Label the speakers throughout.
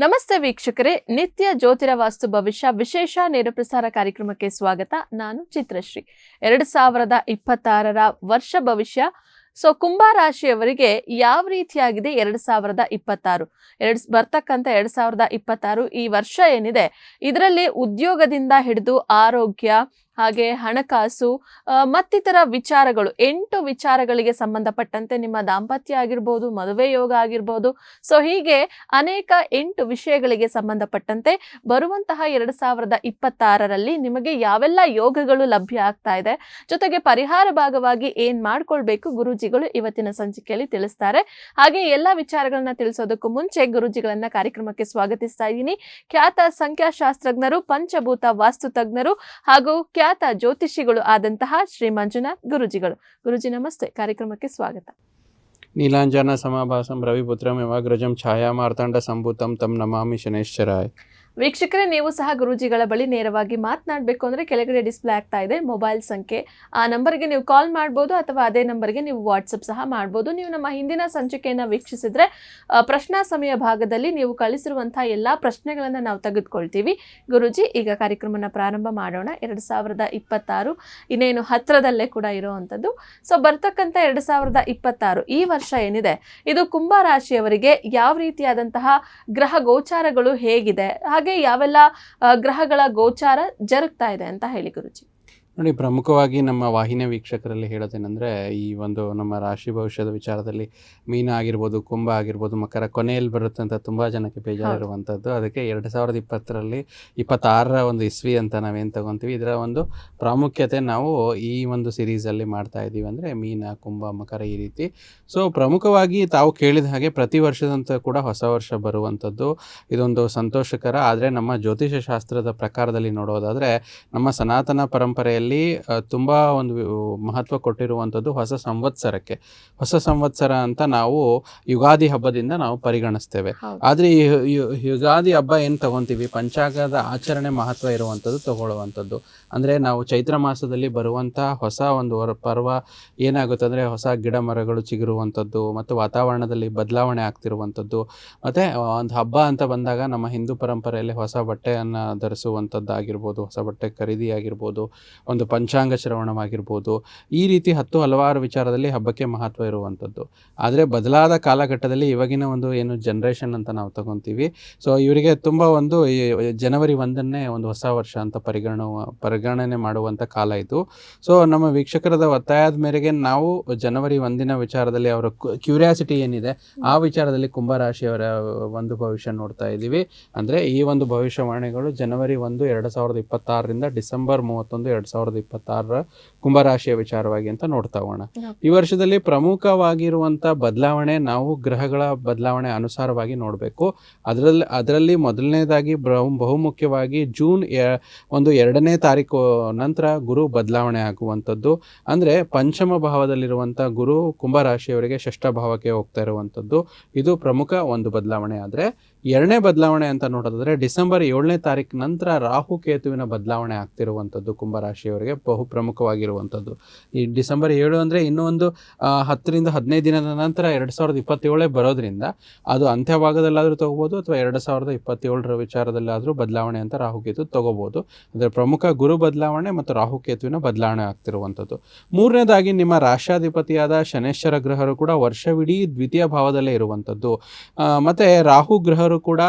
Speaker 1: ನಮಸ್ತೆ ವೀಕ್ಷಕರೇ, ನಿತ್ಯ ಜ್ಯೋತಿರ ವಾಸ್ತು ಭವಿಷ್ಯ ವಿಶೇಷ ನೇರ ಪ್ರಸಾರ ಕಾರ್ಯಕ್ರಮಕ್ಕೆ ಸ್ವಾಗತ. ನಾನು ಚಿತ್ರಶ್ರೀ. 2026 ವರ್ಷ ಭವಿಷ್ಯ. ಕುಂಭ ರಾಶಿಯವರಿಗೆ ಯಾವ ರೀತಿಯಾಗಿದೆ 2026 ಬರ್ತಕ್ಕಂಥ 2026 ಈ ವರ್ಷ ಏನಿದೆ, ಇದರಲ್ಲಿ ಉದ್ಯೋಗದಿಂದ ಹಿಡಿದು ಆರೋಗ್ಯ, ಹಾಗೆ ಹಣಕಾಸು ಮತ್ತಿತರ ವಿಚಾರಗಳು 8 ವಿಚಾರಗಳಿಗೆ ಸಂಬಂಧಪಟ್ಟಂತೆ ನಿಮ್ಮ ದಾಂಪತ್ಯ ಆಗಿರ್ಬೋದು, ಮದುವೆ ಯೋಗ ಆಗಿರ್ಬೋದು, ಹೀಗೆ ಅನೇಕ 8 ವಿಷಯಗಳಿಗೆ ಸಂಬಂಧಪಟ್ಟಂತೆ ಬರುವಂತಹ 2026ರಲ್ಲಿ ನಿಮಗೆ ಯಾವೆಲ್ಲ ಯೋಗಗಳು ಲಭ್ಯ ಆಗ್ತಾ ಇದೆ, ಜೊತೆಗೆ ಪರಿಹಾರ ಭಾಗವಾಗಿ ಏನ್ ಮಾಡ್ಕೊಳ್ಬೇಕು ಗುರೂಜಿಗಳು ಇವತ್ತಿನ ಸಂಚಿಕೆಯಲ್ಲಿ ತಿಳಿಸ್ತಾರೆ. ಹಾಗೆ ಎಲ್ಲಾ ವಿಚಾರಗಳನ್ನ ತಿಳಿಸೋದಕ್ಕೂ ಮುಂಚೆ ಗುರೂಜಿಗಳನ್ನ ಕಾರ್ಯಕ್ರಮಕ್ಕೆ ಸ್ವಾಗತಿಸ್ತಾ ಇದ್ದೀನಿ. ಖ್ಯಾತ ಸಂಖ್ಯಾಶಾಸ್ತ್ರಜ್ಞರು, ಪಂಚಭೂತ ವಾಸ್ತು ತಜ್ಞರು ಹಾಗೂ ಖ್ಯಾತ ಜ್ಯೋತಿಷಿಗಳು ಆದಂತಹ ಶ್ರೀ ಮಂಜುನಾಥ್ ಗುರೂಜಿಗಳು. ಗುರೂಜಿ ನಮಸ್ತೆ, ಕಾರ್ಯಕ್ರಮಕ್ಕೆ ಸ್ವಾಗತ.
Speaker 2: ನೀಲಾಂಜನ ಸಮಾಭಾಸಂ ರವಿಪುತ್ರಂ ಯವಾಗ್ರಜಂ ಛಾಯಾ ಮಾರ್ತಾಂಡ ಸಂಭೂತಂ ತಂ ನಮಾಮಿ ಶನೇಶ್ವರಾಯ.
Speaker 1: ವೀಕ್ಷಕರೇ, ನೀವು ಸಹ ಗುರೂಜಿಗಳ ಬಳಿ ನೇರವಾಗಿ ಮಾತನಾಡಬೇಕು ಅಂದ್ರೆ ಕೆಳಗಡೆ ಡಿಸ್ಪ್ಲೇ ಆಗ್ತಾ ಇದೆ ಮೊಬೈಲ್ ಸಂಖ್ಯೆ, ಆ ನಂಬರ್ಗೆ ನೀವು ಕಾಲ್ ಮಾಡ್ಬೋದು ಅಥವಾ ಅದೇ ನಂಬರ್ಗೆ ನೀವು ವಾಟ್ಸಪ್ ಸಹ ಮಾಡ್ಬೋದು. ನೀವು ನಮ್ಮ ಹಿಂದಿನ ಸಂಚಿಕೆಯನ್ನು ವೀಕ್ಷಿಸಿದ್ರೆ ಪ್ರಶ್ನಾ ಸಮಯ ಭಾಗದಲ್ಲಿ ನೀವು ಕಳಿಸಿರುವಂತಹ ಎಲ್ಲಾ ಪ್ರಶ್ನೆಗಳನ್ನ ನಾವು ತೆಗೆದುಕೊಳ್ತೀವಿ. ಗುರೂಜಿ, ಈಗ ಕಾರ್ಯಕ್ರಮನ ಪ್ರಾರಂಭ ಮಾಡೋಣ. 2026 ಇನ್ನೇನು ಹತ್ರದಲ್ಲೇ ಕೂಡ ಇರುವಂತದ್ದು. ಬರ್ತಕ್ಕಂಥ 2026 ಈ ವರ್ಷ ಏನಿದೆ, ಇದು ಕುಂಭ ರಾಶಿಯವರಿಗೆ ಯಾವ ರೀತಿಯಾದಂತಹ ಗ್ರಹ ಗೋಚಾರಗಳು ಹೇಗಿದೆ, ಹಾಗೆ ಯಾವೆಲ್ಲ ಗ್ರಹಗಳ ಗೋಚಾರ ಜರುಗ್ತಾ ಇದೆ ಅಂತ ಹೇಳಿ ಗುರೂಜಿ.
Speaker 2: ನೋಡಿ, ಪ್ರಮುಖವಾಗಿ ನಮ್ಮ ವಾಹಿನಿ ವೀಕ್ಷಕರಲ್ಲಿ ಹೇಳೋದೇನೆಂದರೆ, ಈ ಒಂದು ನಮ್ಮ ರಾಶಿ ಭವಿಷ್ಯದ ವಿಚಾರದಲ್ಲಿ ಮೀನ ಆಗಿರ್ಬೋದು, ಕುಂಭ ಆಗಿರ್ಬೋದು, ಮಕರ ಕೊನೆಯಲ್ಲಿ ಬರುತ್ತೆ ಅಂತ ತುಂಬ ಜನಕ್ಕೆ ಬೇಜಾರಿರುವಂಥದ್ದು. ಅದಕ್ಕೆ 2026 ಒಂದು ಇಸ್ವಿ ಅಂತ ನಾವೇನು ತಗೊತೀವಿ, ಇದರ ಒಂದು ಪ್ರಾಮುಖ್ಯತೆ ನಾವು ಈ ಒಂದು ಸಿರೀಸಲ್ಲಿ ಮಾಡ್ತಾ ಇದ್ದೀವಿ. ಅಂದರೆ ಮೀನ, ಕುಂಭ, ಮಕರ ಈ ರೀತಿ. ಪ್ರಮುಖವಾಗಿ ತಾವು ಕೇಳಿದ ಹಾಗೆ ಪ್ರತಿ ವರ್ಷದಂತ ಕೂಡ ಹೊಸ ವರ್ಷ ಬರುವಂಥದ್ದು ಇದೊಂದು ಸಂತೋಷಕರ. ಆದರೆ ನಮ್ಮ ಜ್ಯೋತಿಷ ಶಾಸ್ತ್ರದ ಪ್ರಕಾರದಲ್ಲಿ ನೋಡೋದಾದರೆ, ನಮ್ಮ ಸನಾತನ ಪರಂಪರೆಯಲ್ಲಿ ತುಂಬ ಒಂದು ಮಹತ್ವ ಕೊಟ್ಟಿರುವಂಥದ್ದು ಹೊಸ ಸಂವತ್ಸರ ಅಂತ ನಾವು ಯುಗಾದಿ ಹಬ್ಬದಿಂದ ನಾವು ಪರಿಗಣಿಸ್ತೇವೆ. ಆದರೆ ಈ ಯುಗಾದಿ ಹಬ್ಬ ಏನು ತಗೊತೀವಿ, ಪಂಚಾಂಗದ ಆಚರಣೆ ಮಹತ್ವ ಇರುವಂಥದ್ದು ತಗೊಳ್ಳುವಂಥದ್ದು. ಅಂದರೆ ನಾವು ಚೈತ್ರ ಮಾಸದಲ್ಲಿ ಬರುವಂಥ ಹೊಸ ಒಂದು ಪರ್ವ ಏನಾಗುತ್ತೆ ಅಂದರೆ, ಹೊಸ ಗಿಡ ಮರಗಳು ಚಿಗುರುವಂಥದ್ದು ಮತ್ತು ವಾತಾವರಣದಲ್ಲಿ ಬದಲಾವಣೆ ಆಗ್ತಿರುವಂಥದ್ದು. ಮತ್ತು ಒಂದು ಹಬ್ಬ ಅಂತ ಬಂದಾಗ ನಮ್ಮ ಹಿಂದೂ ಪರಂಪರೆಯಲ್ಲಿ ಹೊಸ ಬಟ್ಟೆಯನ್ನು ಧರಿಸುವಂಥದ್ದಾಗಿರ್ಬೋದು, ಹೊಸ ಬಟ್ಟೆ ಖರೀದಿ ಆಗಿರ್ಬೋದು, ಒಂದು ಪಂಚಾಂಗ ಶ್ರವಣವಾಗಿರ್ಬೋದು, ಈ ರೀತಿ ಹಲವಾರು ವಿಚಾರದಲ್ಲಿ ಹಬ್ಬಕ್ಕೆ ಮಹತ್ವ ಇರುವಂಥದ್ದು. ಆದರೆ ಬದಲಾದ ಕಾಲಘಟ್ಟದಲ್ಲಿ ಇವಾಗಿನ ಒಂದು ಏನು ಜನ್ರೇಷನ್ ಅಂತ ನಾವು ತಗೊತೀವಿ, ಇವರಿಗೆ ತುಂಬ ಒಂದು ಜನವರಿ 1ನೇ ಒಂದು ಹೊಸ ವರ್ಷ ಅಂತ ಪರಿಗಣನೆ ಮಾಡುವಂಥ ಕಾಲ ಇದು. ನಮ್ಮ ವೀಕ್ಷಕರದ ಒತ್ತಾಯದ ಮೇರೆಗೆ ನಾವು ಜನವರಿ 1ನ ವಿಚಾರದಲ್ಲಿ ಅವರ ಕ್ಯೂರಿಯಾಸಿಟಿ ಏನಿದೆ ಆ ವಿಚಾರದಲ್ಲಿ ಕುಂಭರಾಶಿಯವರ ಒಂದು ಭವಿಷ್ಯ ನೋಡ್ತಾ ಇದ್ದೀವಿ. ಅಂದರೆ ಈ ಒಂದು ಭವಿಷ್ಯವಾಣಿಗಳು ಜನವರಿ 1, 2026ರಿಂದ ಡಿಸೆಂಬರ್ 31, 2026 ಕುಂಭರಾಶಿಯ ವಿಚಾರವಾಗಿ ಅಂತ ನೋಡ್ತಾ ಹೋಗೋಣ. ಈ ವರ್ಷದಲ್ಲಿ ಪ್ರಮುಖವಾಗಿರುವಂಥ ಬದಲಾವಣೆ ನಾವು ಗ್ರಹಗಳ ಬದಲಾವಣೆ ಅನುಸಾರವಾಗಿ ನೋಡಬೇಕು. ಅದರಲ್ಲಿ ಮೊದಲನೇದಾಗಿ ಬಹುಮುಖ್ಯವಾಗಿ ಜೂನ್ 2ನೇ ತಾರೀಕು ನಂತರ ಗುರು ಬದಲಾವಣೆ ಆಗುವಂಥದ್ದು. ಅಂದರೆ ಪಂಚಮ ಭಾವದಲ್ಲಿರುವಂಥ ಗುರು ಕುಂಭರಾಶಿಯವರಿಗೆ ಷಷ್ಠ ಭಾವಕ್ಕೆ ಹೋಗ್ತಾ ಇರುವಂಥದ್ದು, ಇದು ಪ್ರಮುಖ ಒಂದು ಬದಲಾವಣೆ. ಆದರೆ ಎರಡನೇ ಬದಲಾವಣೆ ಅಂತ ನೋಡೋದಾದರೆ ಡಿಸೆಂಬರ್ 7ನೇ ತಾರೀಕು ನಂತರ ರಾಹು ಕೇತುವಿನ ಬದಲಾವಣೆ ಆಗ್ತಿರುವಂಥದ್ದು ಕುಂಭರಾಶಿಯವರಿಗೆ ಬಹು ಪ್ರಮುಖವಾಗಿರುವಂಥದ್ದು. ಈ ಡಿಸೆಂಬರ್ 7 ಅಂದರೆ ಇನ್ನೂ ಒಂದು 10ರಿಂದ 15 ದಿನದ ನಂತರ 2027 ಬರೋದ್ರಿಂದ ಅದು ಅಂತ್ಯಭಾಗದಲ್ಲಾದರೂ ತಗೋಬೋದು ಅಥವಾ 2027 ವಿಚಾರದಲ್ಲಾದರೂ ಬದಲಾವಣೆ ಅಂತ ರಾಹುಕೇತು ತಗೋಬೋದು. ಅಂದರೆ ಪ್ರಮುಖ ಗುರು ಬದಲಾವಣೆ ಮತ್ತು ರಾಹುಕೇತುವಿನ ಬದಲಾವಣೆ ಆಗ್ತಿರುವಂಥದ್ದು. ಮೂರನೇದಾಗಿ ನಿಮ್ಮ ರಾಷ್ಟ್ರಾಧಿಪತಿಯಾದ ಶನೇಶ್ವರ ಗ್ರಹರು ಕೂಡ ವರ್ಷವಿಡೀ ದ್ವಿತೀಯ ಭಾವದಲ್ಲೇ ಇರುವಂಥದ್ದು. ಮತ್ತು ರಾಹು ಗ್ರಹರು ಕೂಡ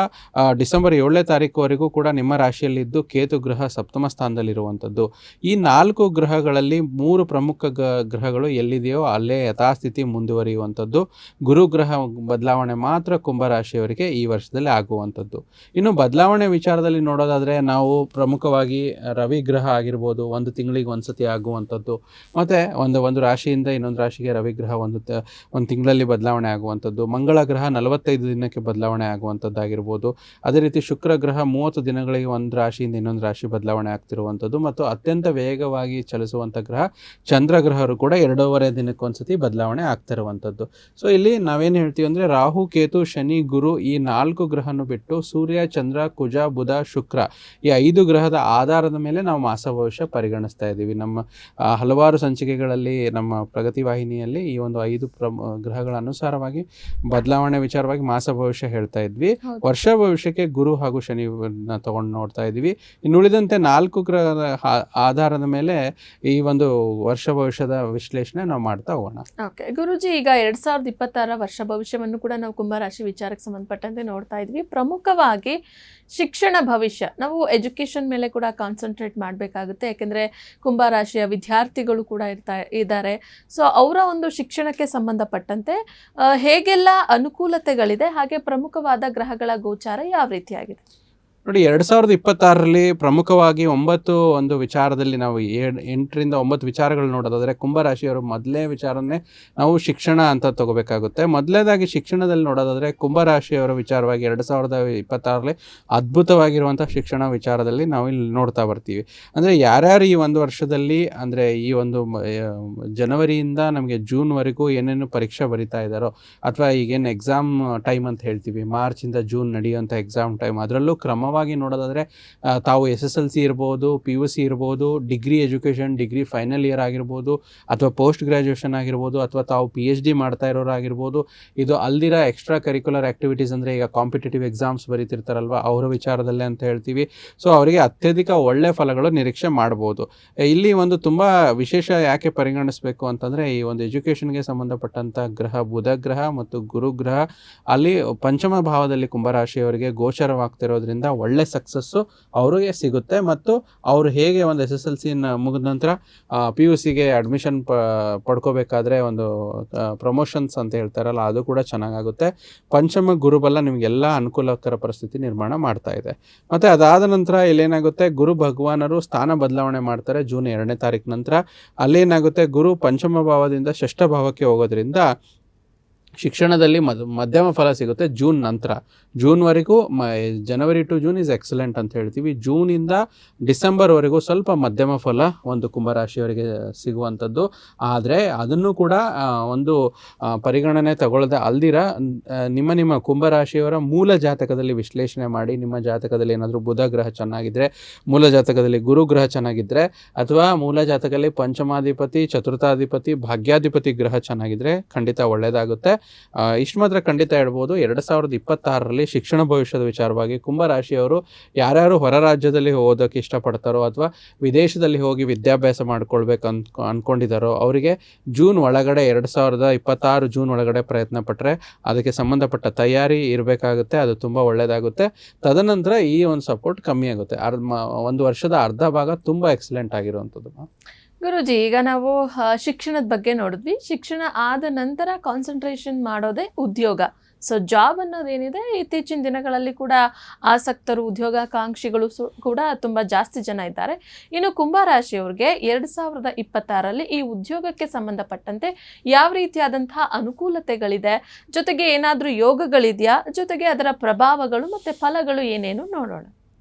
Speaker 2: ಡಿಸೆಂಬರ್ 7ನೇ ತಾರೀಕುವರೆಗೂ ಕೂಡ ನಿಮ್ಮ ರಾಶಿಯಲ್ಲಿದ್ದು ಕೇತು ಗ್ರಹ ಸಪ್ತಮ ಸ್ಥಾನದಲ್ಲಿರುವಂಥದ್ದು. ಈ 4 ಗ್ರಹಗಳಲ್ಲಿ 3 ಪ್ರಮುಖ ಗ್ರಹಗಳು ಎಲ್ಲಿದೆಯೋ ಅಲ್ಲೇ ಯಥಾಸ್ಥಿತಿ ಮುಂದುವರಿಯುವಂಥದ್ದು. ಗುರು ಗ್ರಹ ಬದಲಾವಣೆ ಮಾತ್ರ ಕುಂಭರಾಶಿಯವರಿಗೆ ಈ ವರ್ಷದಲ್ಲಿ ಆಗುವಂಥದ್ದು. ಇನ್ನು ಬದಲಾವಣೆ ವಿಚಾರದಲ್ಲಿ ನೋಡೋದಾದರೆ ನಾವು ಪ್ರಮುಖವಾಗಿ ರವಿ ಗ್ರಹ ಆಗಿರ್ಬೋದು, ಒಂದು ತಿಂಗಳಿಗೆ ಒಂದ್ಸತಿ ಆಗುವಂಥದ್ದು. ಮತ್ತು ಒಂದು ರಾಶಿಯಿಂದ ಇನ್ನೊಂದು ರಾಶಿಗೆ ರವಿ ಗ್ರಹ ಒಂದು ತಿಂಗಳಲ್ಲಿ ಬದಲಾವಣೆ ಆಗುವಂಥದ್ದು. ಮಂಗಳ ಗ್ರಹ 45 ದಿನಕ್ಕೆ ಬದಲಾವಣೆ ಆಗುವಂಥದ್ದು ಆಗಿರುವಂಥದ್ದಾಗಿರ್ಬೋದು. ಅದೇ ರೀತಿ ಶುಕ್ರ ಗ್ರಹ 30 ದಿನಗಳಿಗೆ ಒಂದು ರಾಶಿಯಿಂದ ಇನ್ನೊಂದು ರಾಶಿ ಬದಲಾವಣೆ ಆಗ್ತಿರುವಂಥದ್ದು. ಮತ್ತು ಅತ್ಯಂತ ವೇಗವಾಗಿ ಚಲಿಸುವಂಥ ಗ್ರಹ ಚಂದ್ರಗ್ರಹರು ಕೂಡ 2.5 ದಿನಕ್ಕೊಂದ್ಸತಿ ಬದಲಾವಣೆ ಆಗ್ತಿರುವಂಥದ್ದು. ಸೊ ಇಲ್ಲಿ ನಾವೇನು ಹೇಳ್ತೀವಿ ಅಂದರೆ ರಾಹು, ಕೇತು, ಶನಿ, ಗುರು ಈ 4 ಗ್ರಹನು ಬಿಟ್ಟು ಸೂರ್ಯ, ಚಂದ್ರ, ಕುಜ, ಬುಧ, ಶುಕ್ರ ಈ 5 ಗ್ರಹದ ಆಧಾರದ ಮೇಲೆ ನಾವು ಮಾಸ ಭವಿಷ್ಯ ಪರಿಗಣಿಸ್ತಾ ಇದ್ದೀವಿ. ನಮ್ಮ ಹಲವಾರು ಸಂಚಿಕೆಗಳಲ್ಲಿ ನಮ್ಮ ಪ್ರಗತಿ ವಾಹಿನಿಯಲ್ಲಿ ಈ ಒಂದು 5 ಗ್ರಹಗಳ ಅನುಸಾರವಾಗಿ ಬದಲಾವಣೆ ವಿಚಾರವಾಗಿ ಮಾಸ ಭವಿಷ್ಯ ಹೇಳ್ತಾ ಇದ್ವಿ. ವರ್ಷ ಭವಿಷ್ಯಕ್ಕೆ ಗುರು ಹಾಗೂ ಶನಿನ ತಗೊಂಡು ನೋಡ್ತಾ ಇದ್ವಿ. ಇನ್ನು ಉಳಿದಂತೆ 4 ಗ್ರಹದ ಆಧಾರದ ಮೇಲೆ ಈ ಒಂದು ವರ್ಷ ಭವಿಷ್ಯದ ವಿಶ್ಲೇಷಣೆ ನಾವು ಮಾಡ್ತಾ ಹೋಗೋಣ.
Speaker 1: ಓಕೆ ಗುರುಜಿ, ಈಗ 2026 ವರ್ಷ ಭವಿಷ್ಯವನ್ನು ಕೂಡ ನಾವು ಕುಂಭರಾಶಿ ವಿಚಾರಕ್ಕೆ ಸಂಬಂಧಪಟ್ಟಂತೆ ನೋಡ್ತಾ ಇದ್ವಿ. ಪ್ರಮುಖವಾಗಿ ಶಿಕ್ಷಣ ಭವಿಷ್ಯ, ನಾವು ಎಜುಕೇಶನ್ ಮೇಲೆ ಕೂಡ ಕಾನ್ಸಂಟ್ರೇಟ್ ಮಾಡಬೇಕಾಗುತ್ತೆ. ಯಾಕೆಂದರೆ ಕುಂಭರಾಶಿಯ ವಿದ್ಯಾರ್ಥಿಗಳು ಕೂಡ ಇದ್ದಾರೆ. ಸೊ ಅವರ ಒಂದು ಶಿಕ್ಷಣಕ್ಕೆ ಸಂಬಂಧಪಟ್ಟಂತೆ ಹೇಗೆಲ್ಲ ಅನುಕೂಲತೆಗಳಿದೆ, ಹಾಗೆ ಪ್ರಮುಖವಾದ ಗ್ರಹಗಳ ಗೋಚಾರ ಯಾವ ರೀತಿಯಾಗಿದೆ?
Speaker 2: ನೋಡಿ, 2026ರಲ್ಲಿ ಪ್ರಮುಖವಾಗಿ 9 ಒಂದು ವಿಚಾರದಲ್ಲಿ ನಾವು 8ರಿಂದ 9 ವಿಚಾರಗಳು ನೋಡೋದಾದರೆ ಕುಂಭರಾಶಿಯವರು ಮೊದಲನೇ ವಿಚಾರನೇ ನಾವು ಶಿಕ್ಷಣ ಅಂತ ತಗೋಬೇಕಾಗುತ್ತೆ. ಮೊದಲನೇದಾಗಿ ಶಿಕ್ಷಣದಲ್ಲಿ ನೋಡೋದಾದರೆ ಕುಂಭರಾಶಿಯವರ ವಿಚಾರವಾಗಿ 2026ರಲ್ಲಿ ಅದ್ಭುತವಾಗಿರುವಂಥ ಶಿಕ್ಷಣ ವಿಚಾರದಲ್ಲಿ ನಾವು ಇಲ್ಲಿ ನೋಡ್ತಾ ಬರ್ತೀವಿ. ಅಂದರೆ ಯಾರ್ಯಾರು ಈ ಒಂದು ವರ್ಷದಲ್ಲಿ ಅಂದರೆ ಈ ಒಂದು ಜನವರಿಯಿಂದ ನಮಗೆ ಜೂನ್ವರೆಗೂ ಏನೇನು ಪರೀಕ್ಷೆ ಬರಿತಾ ಇದ್ದಾರೋ, ಅಥವಾ ಈಗೇನು ಎಕ್ಸಾಮ್ ಟೈಮ್ ಅಂತ ಹೇಳ್ತೀವಿ, ಮಾರ್ಚಿಂದ ಜೂನ್ ನಡೆಯುವಂಥ ಎಕ್ಸಾಮ್ ಟೈಮ್, ಅದರಲ್ಲೂ ಕ್ರಮವಾಗಿ ನೋಡೋದಾದರೆ ತಾವು SSLC ಇರ್ಬೋದು, PUC ಇರ್ಬೋದು, degree education, degree final year ಆಗಿರ್ಬೋದು, ಅಥವಾ ಪೋಸ್ಟ್ ಗ್ರ್ಯಾಜುಯೇಷನ್ ಆಗಿರ್ಬೋದು, ಅಥವಾ ತಾವು PhD ಮಾಡ್ತಾ ಇರೋರಾಗಿರ್ಬೋದು. ಇದು ಅಲ್ದಿರ ಎಕ್ಸ್ಟ್ರಾ ಕರಿಕ್ಯುಲರ್ ಆ್ಯಕ್ಟಿವಿಟೀಸ್ ಅಂದರೆ ಈಗ ಕಾಂಪಿಟೇಟಿವ್ ಎಕ್ಸಾಮ್ಸ್ ಬರೀತಿರ್ತಾರಲ್ವ ಅವರ ವಿಚಾರದಲ್ಲೇ ಅಂತ ಹೇಳ್ತೀವಿ. ಸೊ ಅವರಿಗೆ ಅತ್ಯಧಿಕ ಒಳ್ಳೆ ಫಲಗಳು ನಿರೀಕ್ಷೆ ಮಾಡ್ಬೋದು. ಇಲ್ಲಿ ಒಂದು ತುಂಬ ವಿಶೇಷ ಯಾಕೆ ಪರಿಗಣಿಸಬೇಕು ಅಂತಂದರೆ, ಈ ಒಂದು ಎಜುಕೇಷನ್ಗೆ ಸಂಬಂಧಪಟ್ಟಂಥ ಗ್ರಹ ಬುಧ ಗ್ರಹ ಮತ್ತು ಗುರು ಗ್ರಹ ಅಲ್ಲಿ ಪಂಚಮ ಭಾವದಲ್ಲಿ ಕುಂಭರಾಶಿಯವರಿಗೆ ಗೋಚರವಾಗ್ತಿರೋದ್ರಿಂದ ಒಳ್ಳೆ ಸಕ್ಸಸ್ಸು ಅವರಿಗೆ ಸಿಗುತ್ತೆ. ಮತ್ತು ಅವರು ಹೇಗೆ ಒಂದು SSLC ಮುಗಿದ ನಂತರ PUCಗೆ ಅಡ್ಮಿಷನ್ ಪಡ್ಕೋಬೇಕಾದ್ರೆ ಒಂದು ಪ್ರಮೋಷನ್ಸ್ ಅಂತ ಹೇಳ್ತಾರಲ್ಲ, ಅದು ಕೂಡ ಚೆನ್ನಾಗಾಗುತ್ತೆ. ಪಂಚಮ ಗುರುಬಲ ನಿಮಗೆಲ್ಲ ಅನುಕೂಲಕರ ಪರಿಸ್ಥಿತಿ ನಿರ್ಮಾಣ ಮಾಡ್ತಾ ಇದೆ. ಮತ್ತು ಅದಾದ ನಂತರ ಇಲ್ಲೇನಾಗುತ್ತೆ, ಗುರು ಭಗವಾನರು ಸ್ಥಾನ ಬದಲಾವಣೆ ಮಾಡ್ತಾರೆ ಜೂನ್ 2ನೇ ತಾರೀಕು ನಂತರ. ಅಲ್ಲೇನಾಗುತ್ತೆ, ಗುರು ಪಂಚಮ ಭಾವದಿಂದ ಷಷ್ಠ ಭಾವಕ್ಕೆ ಹೋಗೋದ್ರಿಂದ ಶಿಕ್ಷಣದಲ್ಲಿ ಮಧ್ಯಮ ಫಲ ಸಿಗುತ್ತೆ ಜೂನ್ ನಂತರ. ಜೂನ್ವರೆಗೂ ಜನವರಿ ಟು ಜೂನ್ ಈಸ್ ಎಕ್ಸಲೆಂಟ್ ಅಂತ ಹೇಳ್ತೀವಿ. ಜೂನಿಂದ ಡಿಸೆಂಬರ್ವರೆಗೂ ಸ್ವಲ್ಪ ಮಧ್ಯಮ ಫಲ ಒಂದು ಕುಂಭರಾಶಿಯವರಿಗೆ ಸಿಗುವಂಥದ್ದು. ಆದರೆ ಅದನ್ನು ಕೂಡ ಒಂದು ಪರಿಗಣನೆ ತಗೊಳ್ಳದೆ ಅಲ್ದಿರ ನಿಮ್ಮ ಕುಂಭರಾಶಿಯವರ ಮೂಲ ಜಾತಕದಲ್ಲಿ ವಿಶ್ಲೇಷಣೆ ಮಾಡಿ, ನಿಮ್ಮ ಜಾತಕದಲ್ಲಿ ಏನಾದರೂ ಬುಧ ಗ್ರಹ ಚೆನ್ನಾಗಿದ್ದರೆ, ಮೂಲ ಜಾತಕದಲ್ಲಿ ಗುರು ಗ್ರಹ ಚೆನ್ನಾಗಿದ್ದರೆ, ಅಥವಾ ಮೂಲ ಜಾತಕದಲ್ಲಿ ಪಂಚಮಾಧಿಪತಿ, ಚತುರ್ಥಾಧಿಪತಿ, ಭಾಗ್ಯಾಧಿಪತಿ ಗ್ರಹ ಚೆನ್ನಾಗಿದ್ದರೆ ಖಂಡಿತ ಒಳ್ಳೆಯದಾಗುತ್ತೆ. ಇಷ್ಟು ಮಾತ್ರ ಖಂಡಿತ ಹೇಳ್ಬೋದು, 2026ರಲ್ಲಿ ಶಿಕ್ಷಣ ಭವಿಷ್ಯದ ವಿಚಾರವಾಗಿ ಕುಂಭರಾಶಿಯವರು ಯಾರ್ಯಾರು ಹೊರ ರಾಜ್ಯದಲ್ಲಿ ಓದೋಕ್ಕೆ ಇಷ್ಟಪಡ್ತಾರೋ ಅಥವಾ ವಿದೇಶದಲ್ಲಿ ಹೋಗಿ ವಿದ್ಯಾಭ್ಯಾಸ ಮಾಡ್ಕೊಳ್ಬೇಕು ಅಂದ್ಕೊಂಡಿದ್ದಾರೋ ಅವರಿಗೆ ಜೂನ್ ಒಳಗಡೆ 2026 ಜೂನ್ ಒಳಗಡೆ ಪ್ರಯತ್ನ ಪಟ್ಟರೆ ಅದಕ್ಕೆ ಸಂಬಂಧಪಟ್ಟ ತಯಾರಿ ಇರಬೇಕಾಗುತ್ತೆ. ಅದು ತುಂಬ ಒಳ್ಳೆಯದಾಗುತ್ತೆ. ತದನಂತರ ಈ ಒಂದು ಸಪೋರ್ಟ್ ಕಮ್ಮಿ ಆಗುತ್ತೆ. ಒಂದು ವರ್ಷದ ಅರ್ಧ ಭಾಗ ತುಂಬ ಎಕ್ಸಲೆಂಟ್ ಆಗಿರುವಂಥದ್ದು.
Speaker 1: ಗುರುಜಿ, ಈಗ ನಾವು ಶಿಕ್ಷಣದ ಬಗ್ಗೆ ನೋಡಿದ್ವಿ. ಶಿಕ್ಷಣ ಆದ ನಂತರ ಕಾನ್ಸಂಟ್ರೇಷನ್ ಮಾಡೋದೇ ಉದ್ಯೋಗ. ಸೊ ಜಾಬ್ ಅನ್ನೋದೇನಿದೆ, ಇತ್ತೀಚಿನ ದಿನಗಳಲ್ಲಿ ಕೂಡ ಆಸಕ್ತರು, ಉದ್ಯೋಗಾಕಾಂಕ್ಷಿಗಳು ಕೂಡ ತುಂಬ ಜಾಸ್ತಿ ಜನ ಇದ್ದಾರೆ. ಇನ್ನು ಕುಂಭರಾಶಿಯವ್ರಿಗೆ 2026ರಲ್ಲಿ ಈ ಉದ್ಯೋಗಕ್ಕೆ ಸಂಬಂಧಪಟ್ಟಂತೆ ಯಾವ ರೀತಿಯಾದಂತಹ ಅನುಕೂಲತೆಗಳಿದೆ, ಜೊತೆಗೆ ಏನಾದರೂ ಯೋಗಗಳಿದೆಯಾ, ಜೊತೆಗೆ ಅದರ ಪ್ರಭಾವಗಳು ಮತ್ತು ಫಲಗಳು ಏನೇನು ನೋಡೋಣ.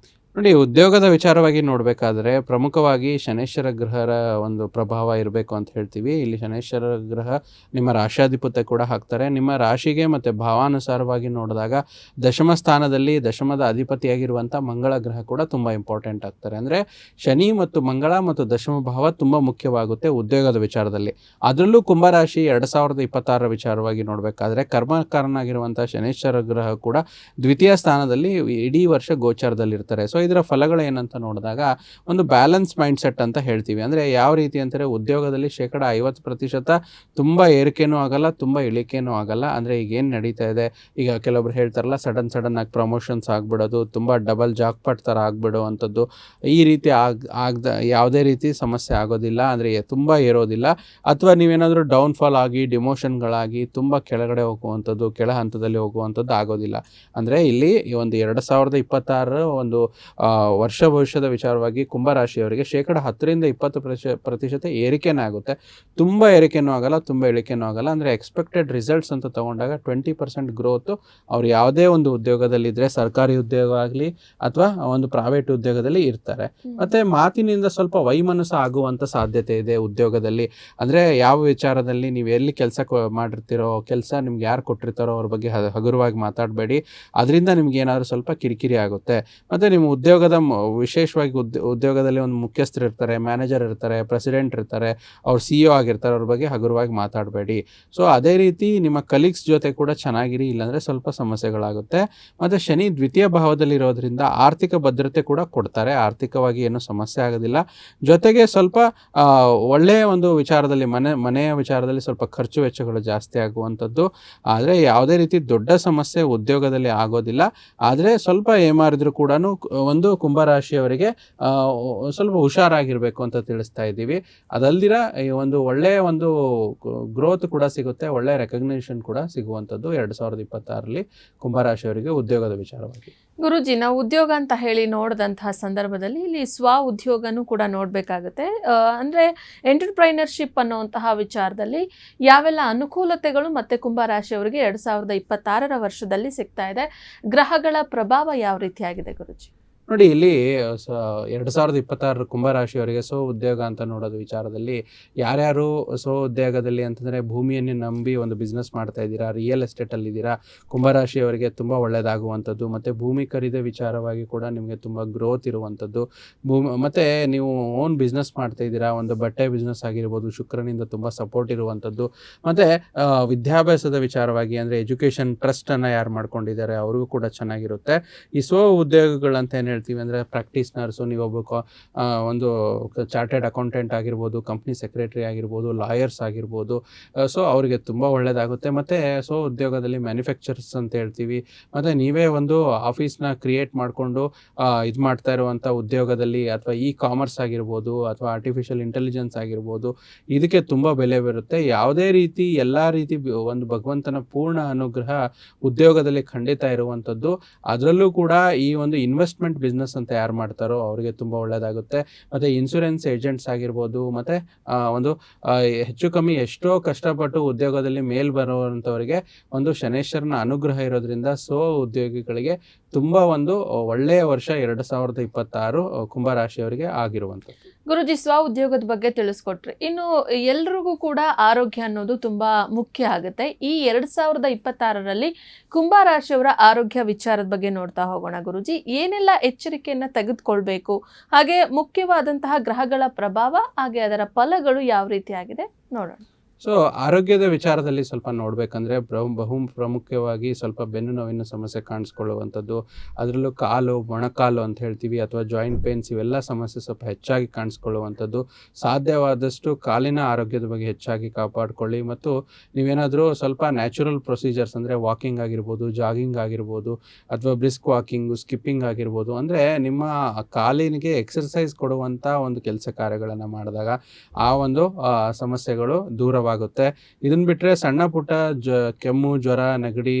Speaker 2: ನೋಡಿ, ಉದ್ಯೋಗದ ವಿಚಾರವಾಗಿ ನೋಡಬೇಕಾದ್ರೆ ಪ್ರಮುಖವಾಗಿ ಶನೈಶ್ವರ ಗ್ರಹರ ಒಂದು ಪ್ರಭಾವ ಇರಬೇಕು ಅಂತ ಹೇಳ್ತೀವಿ. ಇಲ್ಲಿ ಶನೈಶ್ವರ ಗ್ರಹ ನಿಮ್ಮ ರಾಶಾಧಿಪತ್ಯ ಕೂಡ ಹಾಕ್ತಾರೆ. ನಿಮ್ಮ ರಾಶಿಗೆ ಮತ್ತು ಭಾವಾನುಸಾರವಾಗಿ ನೋಡಿದಾಗ ದಶಮ ಸ್ಥಾನದಲ್ಲಿ ದಶಮದ ಅಧಿಪತಿಯಾಗಿರುವಂಥ ಮಂಗಳ ಗ್ರಹ ಕೂಡ ತುಂಬ ಇಂಪಾರ್ಟೆಂಟ್ ಆಗ್ತಾರೆ. ಅಂದರೆ ಶನಿ ಮತ್ತು ಮಂಗಳ ಮತ್ತು ದಶಮ ಭಾವ ತುಂಬ ಮುಖ್ಯವಾಗುತ್ತೆ ಉದ್ಯೋಗದ ವಿಚಾರದಲ್ಲಿ. ಅದರಲ್ಲೂ ಕುಂಭರಾಶಿ 2026 ವಿಚಾರವಾಗಿ ನೋಡಬೇಕಾದ್ರೆ ಕರ್ಮಕಾರನಾಗಿರುವಂಥ ಶನೈಶ್ವರ ಗ್ರಹ ಕೂಡ ದ್ವಿತೀಯ ಸ್ಥಾನದಲ್ಲಿ ಇಡೀ ವರ್ಷ ಗೋಚಾರದಲ್ಲಿರ್ತಾರೆ. ಸೊ ಇದರ ಫಲಗಳು ಏನಂತ ನೋಡಿದಾಗ ಒಂದು ಬ್ಯಾಲೆನ್ಸ್ ಮೈಂಡ್ ಸೆಟ್ ಅಂತ ಹೇಳ್ತೀವಿ. ಅಂದರೆ ಯಾವ ರೀತಿ ಅಂತಾರೆ, ಉದ್ಯೋಗದಲ್ಲಿ 50% ತುಂಬ ಏರಿಕೆನೂ ಆಗಲ್ಲ, ತುಂಬ ಇಳಿಕೆನೂ ಆಗಲ್ಲ. ಅಂದರೆ ಈಗೇನು ನಡೀತಾ ಇದೆ, ಈಗ ಕೆಲವೊಬ್ರು ಹೇಳ್ತಾರಲ್ಲ ಸಡನ್ ಆಗಿ ಪ್ರಮೋಷನ್ಸ್ ಆಗಿಬಿಡೋದು, ತುಂಬ ಡಬಲ್ ಜಾಕ್ಪಾಟ್ ಥರ ಆಗಿಬಿಡುವಂಥದ್ದು, ಈ ರೀತಿ ಯಾವುದೇ ರೀತಿ ಸಮಸ್ಯೆ ಆಗೋದಿಲ್ಲ. ಅಂದರೆ ತುಂಬ ಏರೋದಿಲ್ಲ. ಅಥವಾ ನೀವೇನಾದರೂ ಡೌನ್ಫಾಲ್ ಆಗಿ ಡಿಮೋಷನ್ಗಳಾಗಿ ತುಂಬ ಕೆಳಗಡೆ ಹೋಗುವಂಥದ್ದು, ಕೆಳ ಹಂತದಲ್ಲಿ ಹೋಗುವಂಥದ್ದು ಆಗೋದಿಲ್ಲ. ಅಂದರೆ ಇಲ್ಲಿ ಈ ಒಂದು 2026 ಒಂದು ವರ್ಷ ಭವಿಷ್ಯದ ವಿಚಾರವಾಗಿ ಕುಂಭರಾಶಿಯವರಿಗೆ 10% ಏರಿಕೆನೇ ಆಗುತ್ತೆ. ತುಂಬ ಏರಿಕೆನೂ ಆಗಲ್ಲ, ತುಂಬ ಇಳಿಕೆನೂ ಆಗಲ್ಲ. ಅಂದರೆ ಎಕ್ಸ್ಪೆಕ್ಟೆಡ್ ರಿಸಲ್ಟ್ಸ್ ಅಂತ ತೊಗೊಂಡಾಗ 20% ಗ್ರೋತು ಅವ್ರು ಯಾವುದೇ ಒಂದು ಉದ್ಯೋಗದಲ್ಲಿದ್ದರೆ, ಸರ್ಕಾರಿ ಉದ್ಯೋಗ ಆಗಲಿ ಅಥವಾ ಒಂದು ಪ್ರೈವೇಟ್ ಉದ್ಯೋಗದಲ್ಲಿ ಇರ್ತಾರೆ. ಮತ್ತು ಮಾತಿನಿಂದ ಸ್ವಲ್ಪ ವೈಮನಸ್ಸು ಆಗುವಂಥ ಸಾಧ್ಯತೆ ಇದೆ ಉದ್ಯೋಗದಲ್ಲಿ. ಅಂದರೆ ಯಾವ ವಿಚಾರದಲ್ಲಿ ನೀವು ಎಲ್ಲಿ ಕೆಲಸ ಮಾಡಿರ್ತೀರೋ, ಕೆಲಸ ನಿಮ್ಗೆ ಯಾರು ಕೊಟ್ಟಿರ್ತಾರೋ ಅವ್ರ ಬಗ್ಗೆ ಹಗುರವಾಗಿ ಮಾತಾಡಬೇಡಿ. ಅದರಿಂದ ನಿಮ್ಗೆ ಏನಾದರೂ ಸ್ವಲ್ಪ ಕಿರಿಕಿರಿ ಆಗುತ್ತೆ. ಮತ್ತು ನಿಮ್ಮ ಉದ್ಯೋಗದ ವಿಶೇಷವಾಗಿ ಉದ್ಯೋಗದಲ್ಲಿ ಒಂದು ಮುಖ್ಯಸ್ಥರು ಇರ್ತಾರೆ, ಮ್ಯಾನೇಜರ್ ಇರ್ತಾರೆ, ಪ್ರೆಸಿಡೆಂಟ್ ಇರ್ತಾರೆ, ಅವ್ರು CEO ಆಗಿರ್ತಾರೆ, ಅವ್ರ ಬಗ್ಗೆ ಹಗುರವಾಗಿ ಮಾತಾಡಬೇಡಿ. ಸೊ ಅದೇ ರೀತಿ ನಿಮ್ಮ ಕಲೀಗ್ಸ್ ಜೊತೆ ಕೂಡ ಚೆನ್ನಾಗಿರಿ, ಇಲ್ಲಾಂದರೆ ಸ್ವಲ್ಪ ಸಮಸ್ಯೆಗಳಾಗುತ್ತೆ. ಮತ್ತು ಶನಿ ದ್ವಿತೀಯ ಭಾವದಲ್ಲಿರೋದ್ರಿಂದ ಆರ್ಥಿಕ ಭದ್ರತೆ ಕೂಡ ಕೊಡ್ತಾರೆ, ಆರ್ಥಿಕವಾಗಿ ಏನೂ ಸಮಸ್ಯೆ ಆಗೋದಿಲ್ಲ. ಜೊತೆಗೆ ಸ್ವಲ್ಪ ಒಳ್ಳೆಯ ಒಂದು ವಿಚಾರದಲ್ಲಿ ಮನೆಯ ವಿಚಾರದಲ್ಲಿ ಸ್ವಲ್ಪ ಖರ್ಚು ವೆಚ್ಚಗಳು ಜಾಸ್ತಿ ಆಗುವಂಥದ್ದು. ಆದರೆ ಯಾವುದೇ ರೀತಿ ದೊಡ್ಡ ಸಮಸ್ಯೆ ಉದ್ಯೋಗದಲ್ಲಿ ಆಗೋದಿಲ್ಲ. ಆದರೆ ಸ್ವಲ್ಪ ಏಮಾರಿದ್ರು ಕೂಡ ಒಂದು ಕುಂಭರಾಶಿಯವರಿಗೆ ಸ್ವಲ್ಪ ಹುಷಾರಾಗಿರಬೇಕು ಅಂತ ತಿಳಿಸ್ತಾ ಇದ್ದೀವಿ. ಅದಲ್ದಿರ ಈ ಒಂದು ಒಳ್ಳೆಯ ಒಂದು ಗ್ರೋತ್ ಕೂಡ ಸಿಗುತ್ತೆ, ಒಳ್ಳೆಯ ರೆಕಗ್ನಿಷನ್ ಕೂಡ ಸಿಗುವಂಥದ್ದು 2026ರಲ್ಲಿ ಕುಂಭರಾಶಿಯವರಿಗೆ ಉದ್ಯೋಗದ ವಿಚಾರವಾಗಿ.
Speaker 1: ಗುರುಜಿ, ನಾವು ಉದ್ಯೋಗ ಅಂತ ಹೇಳಿ ನೋಡಿದಂತಹ ಸಂದರ್ಭದಲ್ಲಿ ಇಲ್ಲಿ ಸ್ವ ಉದ್ಯೋಗನೂ ಕೂಡ ನೋಡಬೇಕಾಗುತ್ತೆ. ಅಂದರೆ ಎಂಟರ್ಪ್ರೈನರ್ಶಿಪ್ ಅನ್ನುವಂತಹ ವಿಚಾರದಲ್ಲಿ ಯಾವೆಲ್ಲ ಅನುಕೂಲತೆಗಳು ಮತ್ತು ಕುಂಭರಾಶಿಯವರಿಗೆ 2026ರ ವರ್ಷದಲ್ಲಿ ಸಿಗ್ತಾ ಇದೆ, ಗ್ರಹಗಳ ಪ್ರಭಾವ ಯಾವ ರೀತಿಯಾಗಿದೆ ಗುರುಜಿ?
Speaker 2: ನೋಡಿ, ಇಲ್ಲಿ 2026 ಕುಂಭರಾಶಿಯವರಿಗೆ ಸ್ವ ಉದ್ಯೋಗ ಅಂತ ನೋಡೋದು ವಿಚಾರದಲ್ಲಿ ಯಾರ್ಯಾರು ಸ್ವ ಉದ್ಯೋಗದಲ್ಲಿ ಅಂತಂದರೆ ಭೂಮಿಯನ್ನೇ ನಂಬಿ ಒಂದು ಬಿಸ್ನೆಸ್ ಮಾಡ್ತಾ ಇದ್ದೀರಾ, ರಿಯಲ್ ಎಸ್ಟೇಟಲ್ಲಿದ್ದೀರಾ, ಕುಂಭರಾಶಿಯವರಿಗೆ ತುಂಬ ಒಳ್ಳೆಯದಾಗುವಂಥದ್ದು. ಮತ್ತು ಭೂಮಿ ಖರೀದಿ ವಿಚಾರವಾಗಿ ಕೂಡ ನಿಮಗೆ ತುಂಬ ಗ್ರೋತ್ ಇರುವಂಥದ್ದು. ಮತ್ತು ನೀವು ಓನ್ ಬಿಸ್ನೆಸ್ ಮಾಡ್ತಾ ಇದ್ದೀರಾ, ಒಂದು ಬಟ್ಟೆ ಬಿಸ್ನೆಸ್ ಆಗಿರ್ಬೋದು, ಶುಕ್ರನಿಂದ ತುಂಬ ಸಪೋರ್ಟ್ ಇರುವಂಥದ್ದು. ಮತ್ತು ವಿದ್ಯಾಭ್ಯಾಸದ ವಿಚಾರವಾಗಿ ಅಂದರೆ ಎಜುಕೇಷನ್ ಟ್ರಸ್ಟನ್ನು ಯಾರು ಮಾಡ್ಕೊಂಡಿದ್ದಾರೆ ಅವ್ರಿಗೂ ಕೂಡ ಚೆನ್ನಾಗಿರುತ್ತೆ. ಈ ಸ್ವ ಉದ್ಯೋಗಗಳಂತ ಏನು ಹೇಳ್ತೀವಿ ಅಂದರೆ ಪ್ರಾಕ್ಟೀಸ್ನರ್ಸು, ನೀವೊಬ್ಬ ಒಂದು ಚಾರ್ಟೆಡ್ ಅಕೌಂಟೆಂಟ್ ಆಗಿರ್ಬೋದು, ಕಂಪ್ನಿ ಸೆಕ್ರೆಟರಿ ಆಗಿರ್ಬೋದು, ಲಾಯರ್ಸ್ ಆಗಿರ್ಬೋದು. ಸೊ ಅವರಿಗೆ ತುಂಬ ಒಳ್ಳೆಯದಾಗುತ್ತೆ. ಮತ್ತು ಸೊ ಉದ್ಯೋಗದಲ್ಲಿ ಮ್ಯಾನುಫ್ಯಾಕ್ಚರ್ಸ್ ಅಂತ ಹೇಳ್ತೀವಿ. ಮತ್ತು ನೀವೇ ಒಂದು ಆಫೀಸ್ನ ಕ್ರಿಯೇಟ್ ಮಾಡಿಕೊಂಡು ಇದು ಮಾಡ್ತಾ ಇರುವಂಥ ಉದ್ಯೋಗದಲ್ಲಿ ಅಥವಾ ಕಾಮರ್ಸ್ ಆಗಿರ್ಬೋದು ಅಥವಾ ಆರ್ಟಿಫಿಷಿಯಲ್ ಇಂಟೆಲಿಜೆನ್ಸ್ ಆಗಿರ್ಬೋದು, ಇದಕ್ಕೆ ತುಂಬ ಬೆಲೆ ಬರುತ್ತೆ. ಯಾವುದೇ ರೀತಿ ಎಲ್ಲ ರೀತಿ ಒಂದು ಭಗವಂತನ ಪೂರ್ಣ ಅನುಗ್ರಹ ಉದ್ಯೋಗದಲ್ಲಿ ಖಂಡಿತ ಇರುವಂಥದ್ದು. ಅದರಲ್ಲೂ ಕೂಡ ಈ ಒಂದು ಇನ್ವೆಸ್ಟ್ಮೆಂಟ್ ಬಿಸ್ನೆಸ್ ಅಂತ ಯಾರು ಮಾಡ್ತಾರೋ ಅವರಿಗೆ ತುಂಬ ಒಳ್ಳೆಯದಾಗುತ್ತೆ. ಮತ್ತು ಇನ್ಶೂರೆನ್ಸ್ ಏಜೆಂಟ್ಸ್ ಆಗಿರ್ಬೋದು, ಮತ್ತು ಒಂದು ಹೆಚ್ಚು ಕಮ್ಮಿ ಎಷ್ಟೋ ಕಷ್ಟಪಟ್ಟು ಉದ್ಯೋಗದಲ್ಲಿ ಮೇಲ್ ಬರುವಂಥವರಿಗೆ ಒಂದು ಶನೇಶ್ವರನ ಅನುಗ್ರಹ ಇರೋದ್ರಿಂದ ಸ್ವ ಉದ್ಯೋಗಿಗಳಿಗೆ ತುಂಬ ಒಂದು ಒಳ್ಳೆಯ ವರ್ಷ 2026 ಕುಂಭರಾಶಿಯವರಿಗೆ ಆಗಿರುವಂಥದ್ದು.
Speaker 1: ಗುರುಜಿ, ಸ್ವ ಉದ್ಯೋಗದ ಬಗ್ಗೆ ತಿಳಿಸ್ಕೊಟ್ರಿ. ಇನ್ನು ಎಲ್ರಿಗೂ ಕೂಡ ಆರೋಗ್ಯ ಅನ್ನೋದು ತುಂಬಾ ಮುಖ್ಯ ಆಗುತ್ತೆ. ಈ 2026ರಲ್ಲಿ ಕುಂಭರಾಶಿಯವರ ಆರೋಗ್ಯ ವಿಚಾರದ ಬಗ್ಗೆ ನೋಡ್ತಾ ಹೋಗೋಣ ಗುರುಜಿ. ಏನೆಲ್ಲ ಎಚ್ಚರಿಕೆಯನ್ನ ತೆಗೆದುಕೊಳ್ಬೇಕು, ಹಾಗೆ ಮುಖ್ಯವಾದಂತಹ ಗ್ರಹಗಳ ಪ್ರಭಾವ ಹಾಗೆ ಅದರ ಫಲಗಳು ಯಾವ ರೀತಿಯಾಗಿದೆ ನೋಡೋಣ.
Speaker 2: ಸೊ ಆರೋಗ್ಯದ ವಿಚಾರದಲ್ಲಿ ಸ್ವಲ್ಪ ನೋಡಬೇಕಂದ್ರೆ ಬಹು ಪ್ರಾಮುಖ್ಯವಾಗಿ ಸ್ವಲ್ಪ ಬೆನ್ನು ನೋವಿನ ಸಮಸ್ಯೆ ಕಾಣಿಸ್ಕೊಳ್ಳುವಂಥದ್ದು, ಅದರಲ್ಲೂ ಕಾಲು ಮೊಣಕಾಲು ಅಂತ ಹೇಳ್ತೀವಿ ಅಥವಾ ಜಾಯಿಂಟ್ ಪೇನ್ಸ್, ಇವೆಲ್ಲ ಸಮಸ್ಯೆ ಸ್ವಲ್ಪ ಹೆಚ್ಚಾಗಿ ಕಾಣಿಸ್ಕೊಳ್ಳುವಂಥದ್ದು. ಸಾಧ್ಯವಾದಷ್ಟು ಕಾಲಿನ ಆರೋಗ್ಯದ ಬಗ್ಗೆ ಹೆಚ್ಚಾಗಿ ಕಾಪಾಡಿಕೊಳ್ಳಿ. ಮತ್ತು ನೀವೇನಾದರೂ ಸ್ವಲ್ಪ ನ್ಯಾಚುರಲ್ ಪ್ರೊಸೀಜರ್ಸ್ ಅಂದರೆ ವಾಕಿಂಗ್ ಆಗಿರ್ಬೋದು, ಜಾಗಿಂಗ್ ಆಗಿರ್ಬೋದು, ಅಥವಾ ಬ್ರಿಸ್ಕ್ ವಾಕಿಂಗು, ಸ್ಕಿಪ್ಪಿಂಗ್ ಆಗಿರ್ಬೋದು, ಅಂದರೆ ನಿಮ್ಮ ಕಾಲಿನಿಗೆ ಎಕ್ಸರ್ಸೈಸ್ ಕೊಡುವಂಥ ಒಂದು ಕೆಲಸ ಕಾರ್ಯಗಳನ್ನು ಮಾಡಿದಾಗ ಆ ಒಂದು ಸಮಸ್ಯೆಗಳು ದೂರವಾಗುತ್ತೆ. ಇದನ್ನು ಬಿಟ್ಟರೆ ಸಣ್ಣ ಪುಟ್ಟ ಕೆಮ್ಮು, ಜ್ವರ, ನೆಗಡಿ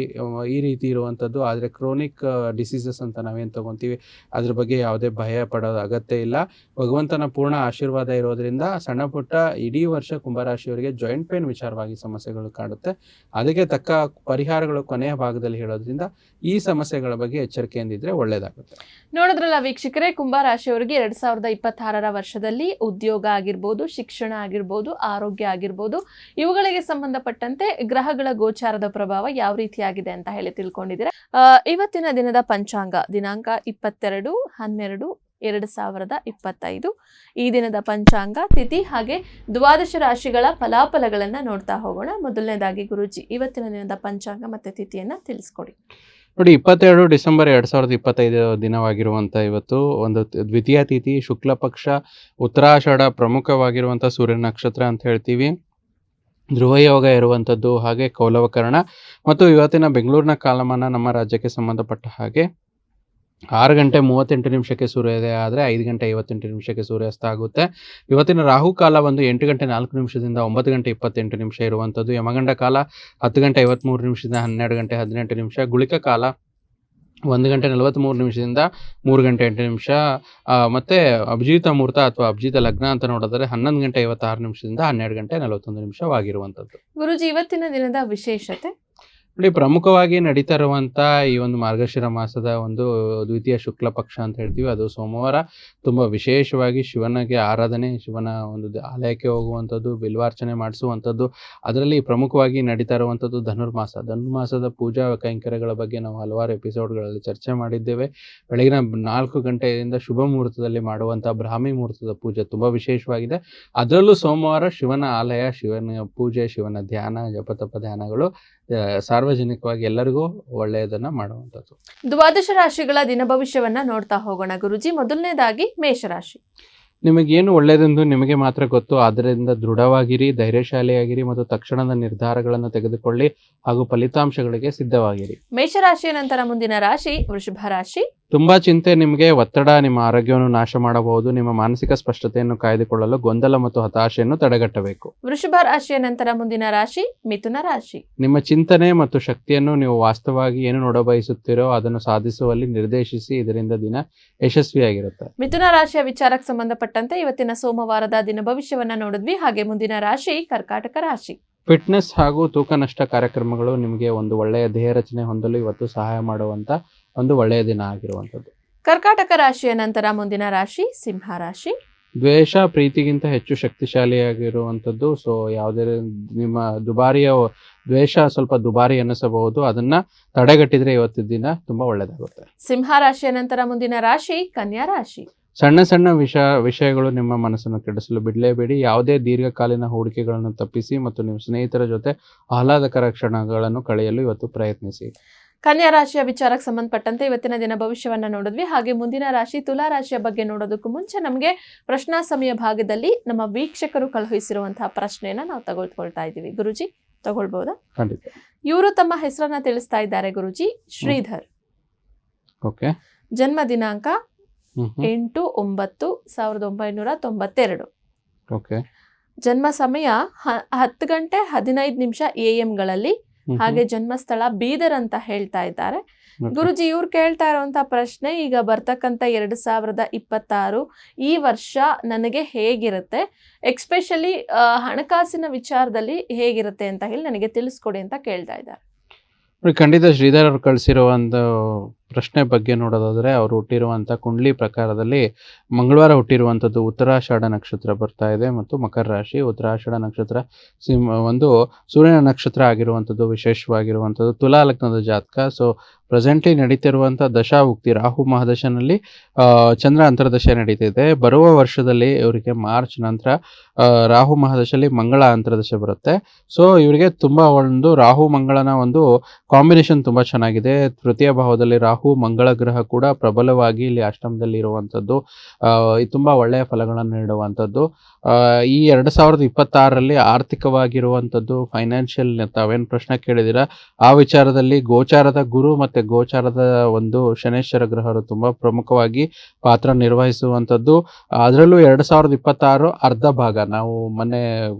Speaker 2: ಈ ರೀತಿ ಇರುವಂಥದ್ದು. ಆದರೆ ಕ್ರೋನಿಕ್ ಡಿಸೀಸಸ್ ಅಂತ ನಾವೇನು ತೊಗೊತೀವಿ ಅದ್ರ ಬಗ್ಗೆ ಯಾವುದೇ ಭಯ ಪಡೋದು ಅಗತ್ಯ ಇಲ್ಲ. ಭಗವಂತನ ಪೂರ್ಣ ಆಶೀರ್ವಾದ ಇರೋದ್ರಿಂದ ಸಣ್ಣ ಪುಟ್ಟ ಇಡೀ ವರ್ಷ ಕುಂಭರಾಶಿಯವರಿಗೆ ಜಾಯಿಂಟ್ ಪೇನ್ ವಿಚಾರವಾಗಿ ಸಮಸ್ಯೆಗಳು ಕಾಡುತ್ತೆ. ಅದಕ್ಕೆ ತಕ್ಕ ಪರಿಹಾರಗಳು ಕೊನೆಯ ಭಾಗದಲ್ಲಿ ಹೇಳೋದ್ರಿಂದ ಈ ಸಮಸ್ಯೆಗಳ ಬಗ್ಗೆ ಎಚ್ಚರಿಕೆಯಿಂದಿದ್ರೆ ಒಳ್ಳೆಯದಾಗುತ್ತೆ.
Speaker 1: ನೋಡಿದ್ರಲ್ಲ ವೀಕ್ಷಕರೇ, ಕುಂಭರಾಶಿಯವರಿಗೆ 2026ರ ವರ್ಷದಲ್ಲಿ ಉದ್ಯೋಗ ಆಗಿರ್ಬೋದು, ಶಿಕ್ಷಣ ಆಗಿರ್ಬೋದು, ಆರೋಗ್ಯ ಆಗಿರ್ಬೋದು, ಇವುಗಳಿಗೆ ಸಂಬಂಧಪಟ್ಟಂತೆ ಗ್ರಹಗಳ ಗೋಚಾರದ ಪ್ರಭಾವ ಯಾವ ರೀತಿಯಾಗಿದೆ ಅಂತ ಹೇಳಿ ತಿಳ್ಕೊಂಡಿದ್ದೀರಾ. ಇವತ್ತಿನ ದಿನದ ಪಂಚಾಂಗ ದಿನಾಂಕ 22/12/2025. ಈ ದಿನದ ಪಂಚಾಂಗ, ತಿಥಿ ಹಾಗೆ ದ್ವಾದಶ ರಾಶಿಗಳ ಫಲಾಫಲಗಳನ್ನ ನೋಡ್ತಾ ಹೋಗೋಣ. ಮೊದಲನೇದಾಗಿ ಗುರುಜಿ, ಇವತ್ತಿನ ದಿನದ ಪಂಚಾಂಗ ಮತ್ತೆ ತಿಥಿಯನ್ನ ತಿಳಿಸ್ಕೊಡಿ.
Speaker 2: ನೋಡಿ, 22 ಡಿಸೆಂಬರ್ 2025 ದಿನವಾಗಿರುವಂಥ ಇವತ್ತು ಒಂದು ದ್ವಿತೀಯ ತಿಥಿ, ಶುಕ್ಲ ಪಕ್ಷ, ಉತ್ತರಾಷಾಢ, ಪ್ರಮುಖವಾಗಿರುವಂಥ ಸೂರ್ಯ ನಕ್ಷತ್ರ ಅಂತ ಹೇಳ್ತೀವಿ. ಧ್ರುವಯೋಗ ಇರುವಂಥದ್ದು, ಹಾಗೆ ಕೌಲವಕರಣ. ಮತ್ತು ಇವತ್ತಿನ ಬೆಂಗಳೂರಿನ ಕಾಲಮಾನ ನಮ್ಮ ರಾಜ್ಯಕ್ಕೆ ಸಂಬಂಧಪಟ್ಟ ಹಾಗೆ 6:38 ಸೂರ್ಯೋದಯ ಆದರೆ 5:58 ಸೂರ್ಯಾಸ್ತ ಆಗುತ್ತೆ. ಇವತ್ತಿನ ರಾಹುಕಾಲ ಒಂದು 8:04 9:28 ಇರುವಂಥದ್ದು. ಯಮಗಂಡ ಕಾಲ 10:53 12:18. ಗುಳಿಕ ಕಾಲ 1 ಗಂಟೆ 43 ನಿಮಿಷದಿಂದ 3 ಗಂಟೆ 8 ನಿಮಿಷ. ಮತ್ತು ಅಭಿಜಿತ ಮುಹೂರ್ತ ಅಥವಾ ಅಭಿಜಿತ ಲಗ್ನ ಅಂತ ನೋಡಿದ್ರೆ 11 ಗಂಟೆ 56 ನಿಮಿಷದಿಂದ 12 ಗಂಟೆ 41 ನಿಮಿಷವಾಗಿರುವಂಥದ್ದು.
Speaker 1: ಗುರುಜಿ, ಇವತ್ತಿನ ದಿನದ ವಿಶೇಷತೆ?
Speaker 2: ನೋಡಿ, ಪ್ರಮುಖವಾಗಿ ನಡೀತಾ ಇರುವಂಥ ಈ ಒಂದು ಮಾರ್ಗಶಿರ ಮಾಸದ ಒಂದು ದ್ವಿತೀಯ ಶುಕ್ಲ ಪಕ್ಷ ಅಂತ ಹೇಳ್ತೀವಿ, ಅದು ಸೋಮವಾರ. ತುಂಬ ವಿಶೇಷವಾಗಿ ಶಿವನಿಗೆ ಆರಾಧನೆ, ಶಿವನ ಒಂದು ಆಲಯಕ್ಕೆ ಹೋಗುವಂಥದ್ದು, ಬಿಲ್ವಾರ್ಚನೆ ಮಾಡಿಸುವಂಥದ್ದು. ಅದರಲ್ಲಿ ಪ್ರಮುಖವಾಗಿ ನಡೀತಾ ಇರುವಂಥದ್ದು ಧನುರ್ಮಾಸದ ಪೂಜಾ ಕೈಂಕರ್ಯಗಳ ಬಗ್ಗೆ ನಾವು ಹಲವಾರು ಎಪಿಸೋಡ್ಗಳಲ್ಲಿ ಚರ್ಚೆ ಮಾಡಿದ್ದೇವೆ. ಬೆಳಗಿನ 4 ಗಂಟೆಯಿಂದ ಶುಭ ಮುಹೂರ್ತದಲ್ಲಿ ಮಾಡುವಂಥ ಬ್ರಾಹ್ಮಿ ಮುಹೂರ್ತದ ಪೂಜೆ ತುಂಬ ವಿಶೇಷವಾಗಿದೆ. ಅದರಲ್ಲೂ ಸೋಮವಾರ ಶಿವನ ಆಲಯ, ಶಿವನ ಪೂಜೆ, ಶಿವನ ಧ್ಯಾನ, ಜಪತಪ ಧ್ಯಾನಗಳು ಸಾರ್ವಜನಿಕವಾಗಿ ಎಲ್ಲರಿಗೂ ಒಳ್ಳೆಯದನ್ನ ಮಾಡುವಂಥದ್ದು.
Speaker 1: ದ್ವಾದಶ ರಾಶಿಗಳ ದಿನ ಭವಿಷ್ಯವನ್ನ ನೋಡ್ತಾ ಹೋಗೋಣ ಗುರುಜಿ. ಮೊದಲನೇದಾಗಿ ಮೇಷರಾಶಿ.
Speaker 2: ನಿಮಗೇನು ಒಳ್ಳೆಯದೆಂದು ನಿಮಗೆ ಮಾತ್ರ ಗೊತ್ತು. ಆದ್ದರಿಂದ ದೃಢವಾಗಿರಿ, ಧೈರ್ಯಶಾಲಿಯಾಗಿರಿ ಮತ್ತು ತಕ್ಷಣದ ನಿರ್ಧಾರಗಳನ್ನು ತೆಗೆದುಕೊಳ್ಳಿ ಹಾಗೂ ಫಲಿತಾಂಶಗಳಿಗೆ ಸಿದ್ಧವಾಗಿರಿ.
Speaker 1: ಮೇಷರಾಶಿಯ ನಂತರ ಮುಂದಿನ ರಾಶಿ ವೃಷಭ ರಾಶಿ.
Speaker 2: ತುಂಬಾ ಚಿಂತೆ, ನಿಮಗೆ ಒತ್ತಡ ನಿಮ್ಮ ಆರೋಗ್ಯವನ್ನು ನಾಶ ಮಾಡಬಹುದು. ನಿಮ್ಮ ಮಾನಸಿಕ ಸ್ಪಷ್ಟತೆಯನ್ನು ಕಾಯ್ದುಕೊಳ್ಳಲು ಗೊಂದಲ ಮತ್ತು ಹತಾಶೆಯನ್ನು ತಡೆಗಟ್ಟಬೇಕು.
Speaker 1: ವೃಷಭ ರಾಶಿಯ ನಂತರ ಮುಂದಿನ ರಾಶಿ ಮಿಥುನ ರಾಶಿ.
Speaker 2: ನಿಮ್ಮ ಚಿಂತನೆ ಮತ್ತು ಶಕ್ತಿಯನ್ನು ನೀವು ವಾಸ್ತವವಾಗಿ ಏನು ನೋಡಬಯಸುತ್ತೀರೋ ಅದನ್ನು ಸಾಧಿಸುವಲ್ಲಿ ನಿರ್ದೇಶಿಸಿ. ಇದರಿಂದ ದಿನ ಯಶಸ್ವಿಯಾಗಿರುತ್ತೆ.
Speaker 1: ಮಿಥುನ ರಾಶಿಯ ವಿಚಾರಕ್ಕೆ ಸಂಬಂಧಪಟ್ಟಂತೆ ಇವತ್ತಿನ ಸೋಮವಾರದ ದಿನ ಭವಿಷ್ಯವನ್ನ ನೋಡಿದ್ವಿ. ಹಾಗೆ ಮುಂದಿನ ರಾಶಿ ಕರ್ಕಾಟಕ ರಾಶಿ.
Speaker 2: ಫಿಟ್ನೆಸ್ ಹಾಗೂ ತೂಕ ನಷ್ಟ ಕಾರ್ಯಕ್ರಮಗಳು ನಿಮಗೆ ಒಂದು ಒಳ್ಳೆಯ ದೇಹ ರಚನೆ ಹೊಂದಲು ಇವತ್ತು ಸಹಾಯ ಮಾಡುವಂತ ಒಂದು ಒಳ್ಳೆಯ ದಿನ ಆಗಿರುವಂಥದ್ದು.
Speaker 1: ಕರ್ಕಾಟಕ ರಾಶಿಯ ನಂತರ ಮುಂದಿನ ರಾಶಿ ಸಿಂಹ ರಾಶಿ.
Speaker 2: ದ್ವೇಷ ಪ್ರೀತಿಗಿಂತ ಹೆಚ್ಚು ಶಕ್ತಿಶಾಲಿಯಾಗಿರುವಂಥದ್ದು. ಸೊ ಯಾವುದೇ ನಿಮ್ಮ ದ್ವೇಷ ಸ್ವಲ್ಪ ದುಬಾರಿ ಅನ್ನಿಸಬಹುದು, ಅದನ್ನ ತಡೆಗಟ್ಟಿದ್ರೆ ಇವತ್ತಿನ ದಿನ ತುಂಬಾ ಒಳ್ಳೆಯದಾಗುತ್ತೆ.
Speaker 1: ಸಿಂಹ ರಾಶಿಯ ನಂತರ ಮುಂದಿನ ರಾಶಿ ಕನ್ಯಾ ರಾಶಿ.
Speaker 2: ಸಣ್ಣ ಸಣ್ಣ ವಿಷಯಗಳು ನಿಮ್ಮ ಮನಸ್ಸನ್ನು ಕೆಡಿಸಲು ಬಿಡಲೇಬೇಡಿ. ಯಾವುದೇ ದೀರ್ಘಕಾಲೀನ ಹೂಡಿಕೆಗಳನ್ನು ತಪ್ಪಿಸಿ ಮತ್ತು ನಿಮ್ಮ ಸ್ನೇಹಿತರ ಜೊತೆ ಆಹ್ಲಾದಕರ ಕ್ಷಣಗಳನ್ನು ಕಳೆಯಲು ಇವತ್ತು ಪ್ರಯತ್ನಿಸಿ.
Speaker 1: ಕನ್ಯಾ ರಾಶಿಯ ವಿಚಾರಕ್ಕೆ ಸಂಬಂಧಪಟ್ಟಂತೆ ಇವತ್ತಿನ ದಿನ ಭವಿಷ್ಯವನ್ನ ನೋಡಿದ್ವಿ. ಹಾಗೆ ಮುಂದಿನ ರಾಶಿ ತುಲಾ ರಾಶಿಯ ಬಗ್ಗೆ ನೋಡೋದಕ್ಕೂ ಮುಂಚೆ ನಮಗೆ ಪ್ರಶ್ನಾ ಸಮಯ ಭಾಗದಲ್ಲಿ ನಮ್ಮ ವೀಕ್ಷಕರು ಕಳುಹಿಸಿರುವಂತಹ ಪ್ರಶ್ನೆಯನ್ನ ನಾವು ತಗೊಳ್ತಾ ಇದ್ದೀವಿ. ಗುರುಜಿ, ತಗೊಳ್ಬಹುದಾ?
Speaker 2: ಖಂಡಿತ.
Speaker 1: ಇವರು ತಮ್ಮ ಹೆಸರನ್ನ ತಿಳಿಸ್ತಾ ಇದ್ದಾರೆ ಗುರುಜಿ. ಶ್ರೀಧರ್.
Speaker 2: ಓಕೆ.
Speaker 1: ಜನ್ಮ ದಿನಾಂಕ 8/9/1992.
Speaker 2: ಓಕೆ.
Speaker 1: ಜನ್ಮ ಸಮಯ 10 ಗಂಟೆ 15 ನಿಮಿಷ AM ಗಳಲ್ಲಿ. ಹಾಗೆ ಜನ್ಮಸ್ಥಳ ಬೀದರ್ ಅಂತ ಹೇಳ್ತಾ ಇದ್ದಾರೆ. ಗುರುಜಿ, ಇವ್ರು ಕೇಳ್ತಾ ಇರುವಂತ ಪ್ರಶ್ನೆ, ಈಗ ಬರ್ತಕ್ಕಂಥ 2026 ಈ ವರ್ಷ ನನಗೆ ಹೇಗಿರುತ್ತೆ, ಎಕ್ಸ್ಪೆಷಲಿ ಹಣಕಾಸಿನ ವಿಚಾರದಲ್ಲಿ ಹೇಗಿರುತ್ತೆ ಅಂತ ಹೇಳಿ ನನಗೆ ತಿಳಿಸ್ಕೊಡಿ ಅಂತ ಕೇಳ್ತಾ ಇದ್ದಾರೆ.
Speaker 2: ಖಂಡಿತ ಶ್ರೀಧರ್ ಅವರು ಕಳಿಸಿರೋ ಒಂದು ಪ್ರಶ್ನೆ ಬಗ್ಗೆ ನೋಡೋದಾದ್ರೆ, ಅವರು ಹುಟ್ಟಿರುವಂಥ ಕುಂಡ್ಲಿ ಪ್ರಕಾರದಲ್ಲಿ ಮಂಗಳವಾರ ಹುಟ್ಟಿರುವಂಥದ್ದು ಉತ್ತರಾಷಾಢ ನಕ್ಷತ್ರ ಬರ್ತಾ ಇದೆ ಮತ್ತು ಮಕರ ರಾಶಿ. ಉತ್ತರಾಷಾಢ ನಕ್ಷತ್ರ ಒಂದು ಸೂರ್ಯನ ನಕ್ಷತ್ರ ಆಗಿರುವಂಥದ್ದು, ವಿಶೇಷವಾಗಿರುವಂಥದ್ದು. ತುಲಾ ಲಗ್ನದ ಜಾತಕ. ಸೊ ಪ್ರೆಸೆಂಟ್ಲಿ ನಡೀತಿರುವಂಥ ದಶಾಭುಕ್ತಿ ರಾಹು ಮಹಾದಶನಲ್ಲಿ ಚಂದ್ರ ಅಂತರ್ದಶೆ ನಡೀತಿದೆ. ಬರುವ ವರ್ಷದಲ್ಲಿ ಇವರಿಗೆ ಮಾರ್ಚ್ ನಂತರ ರಾಹು ಮಹಾದಶಲ್ಲಿ ಮಂಗಳ ಅಂತರ್ದಶೆ ಬರುತ್ತೆ. ಸೊ ಇವರಿಗೆ ತುಂಬ ಒಂದು ರಾಹು ಮಂಗಳನ ಒಂದು ಕಾಂಬಿನೇಷನ್ ತುಂಬ ಚೆನ್ನಾಗಿದೆ. ತೃತೀಯ ಭಾವದಲ್ಲಿ ರಾಹು ಮಂಗಳ ಗ್ರಹ ಕೂಡ ಪ್ರಬಲವಾಗಿ ಇಲ್ಲಿ ಅಷ್ಟಮದಲ್ಲಿ ಇರುವಂಥದ್ದು ತುಂಬ ಒಳ್ಳೆಯ ಫಲಗಳನ್ನು ನೀಡುವಂಥದ್ದು. ಈ 2026ರಲ್ಲಿ ಆರ್ಥಿಕವಾಗಿರುವಂಥದ್ದು, ಫೈನಾನ್ಷಿಯಲ್ ತಾವೇನು ಪ್ರಶ್ನೆ ಕೇಳಿದಿರ ಆ ವಿಚಾರದಲ್ಲಿ ಗೋಚಾರದ ಗುರು ಮತ್ತು ಗೋಚಾರದ ಒಂದು ಶನೇಶ್ವರ ಗ್ರಹರು ತುಂಬ ಪ್ರಮುಖವಾಗಿ ಪಾತ್ರ ನಿರ್ವಹಿಸುವಂಥದ್ದು. ಅದರಲ್ಲೂ 2026 ಅರ್ಧ ಭಾಗ ನಾವು ಮೊನ್ನೆ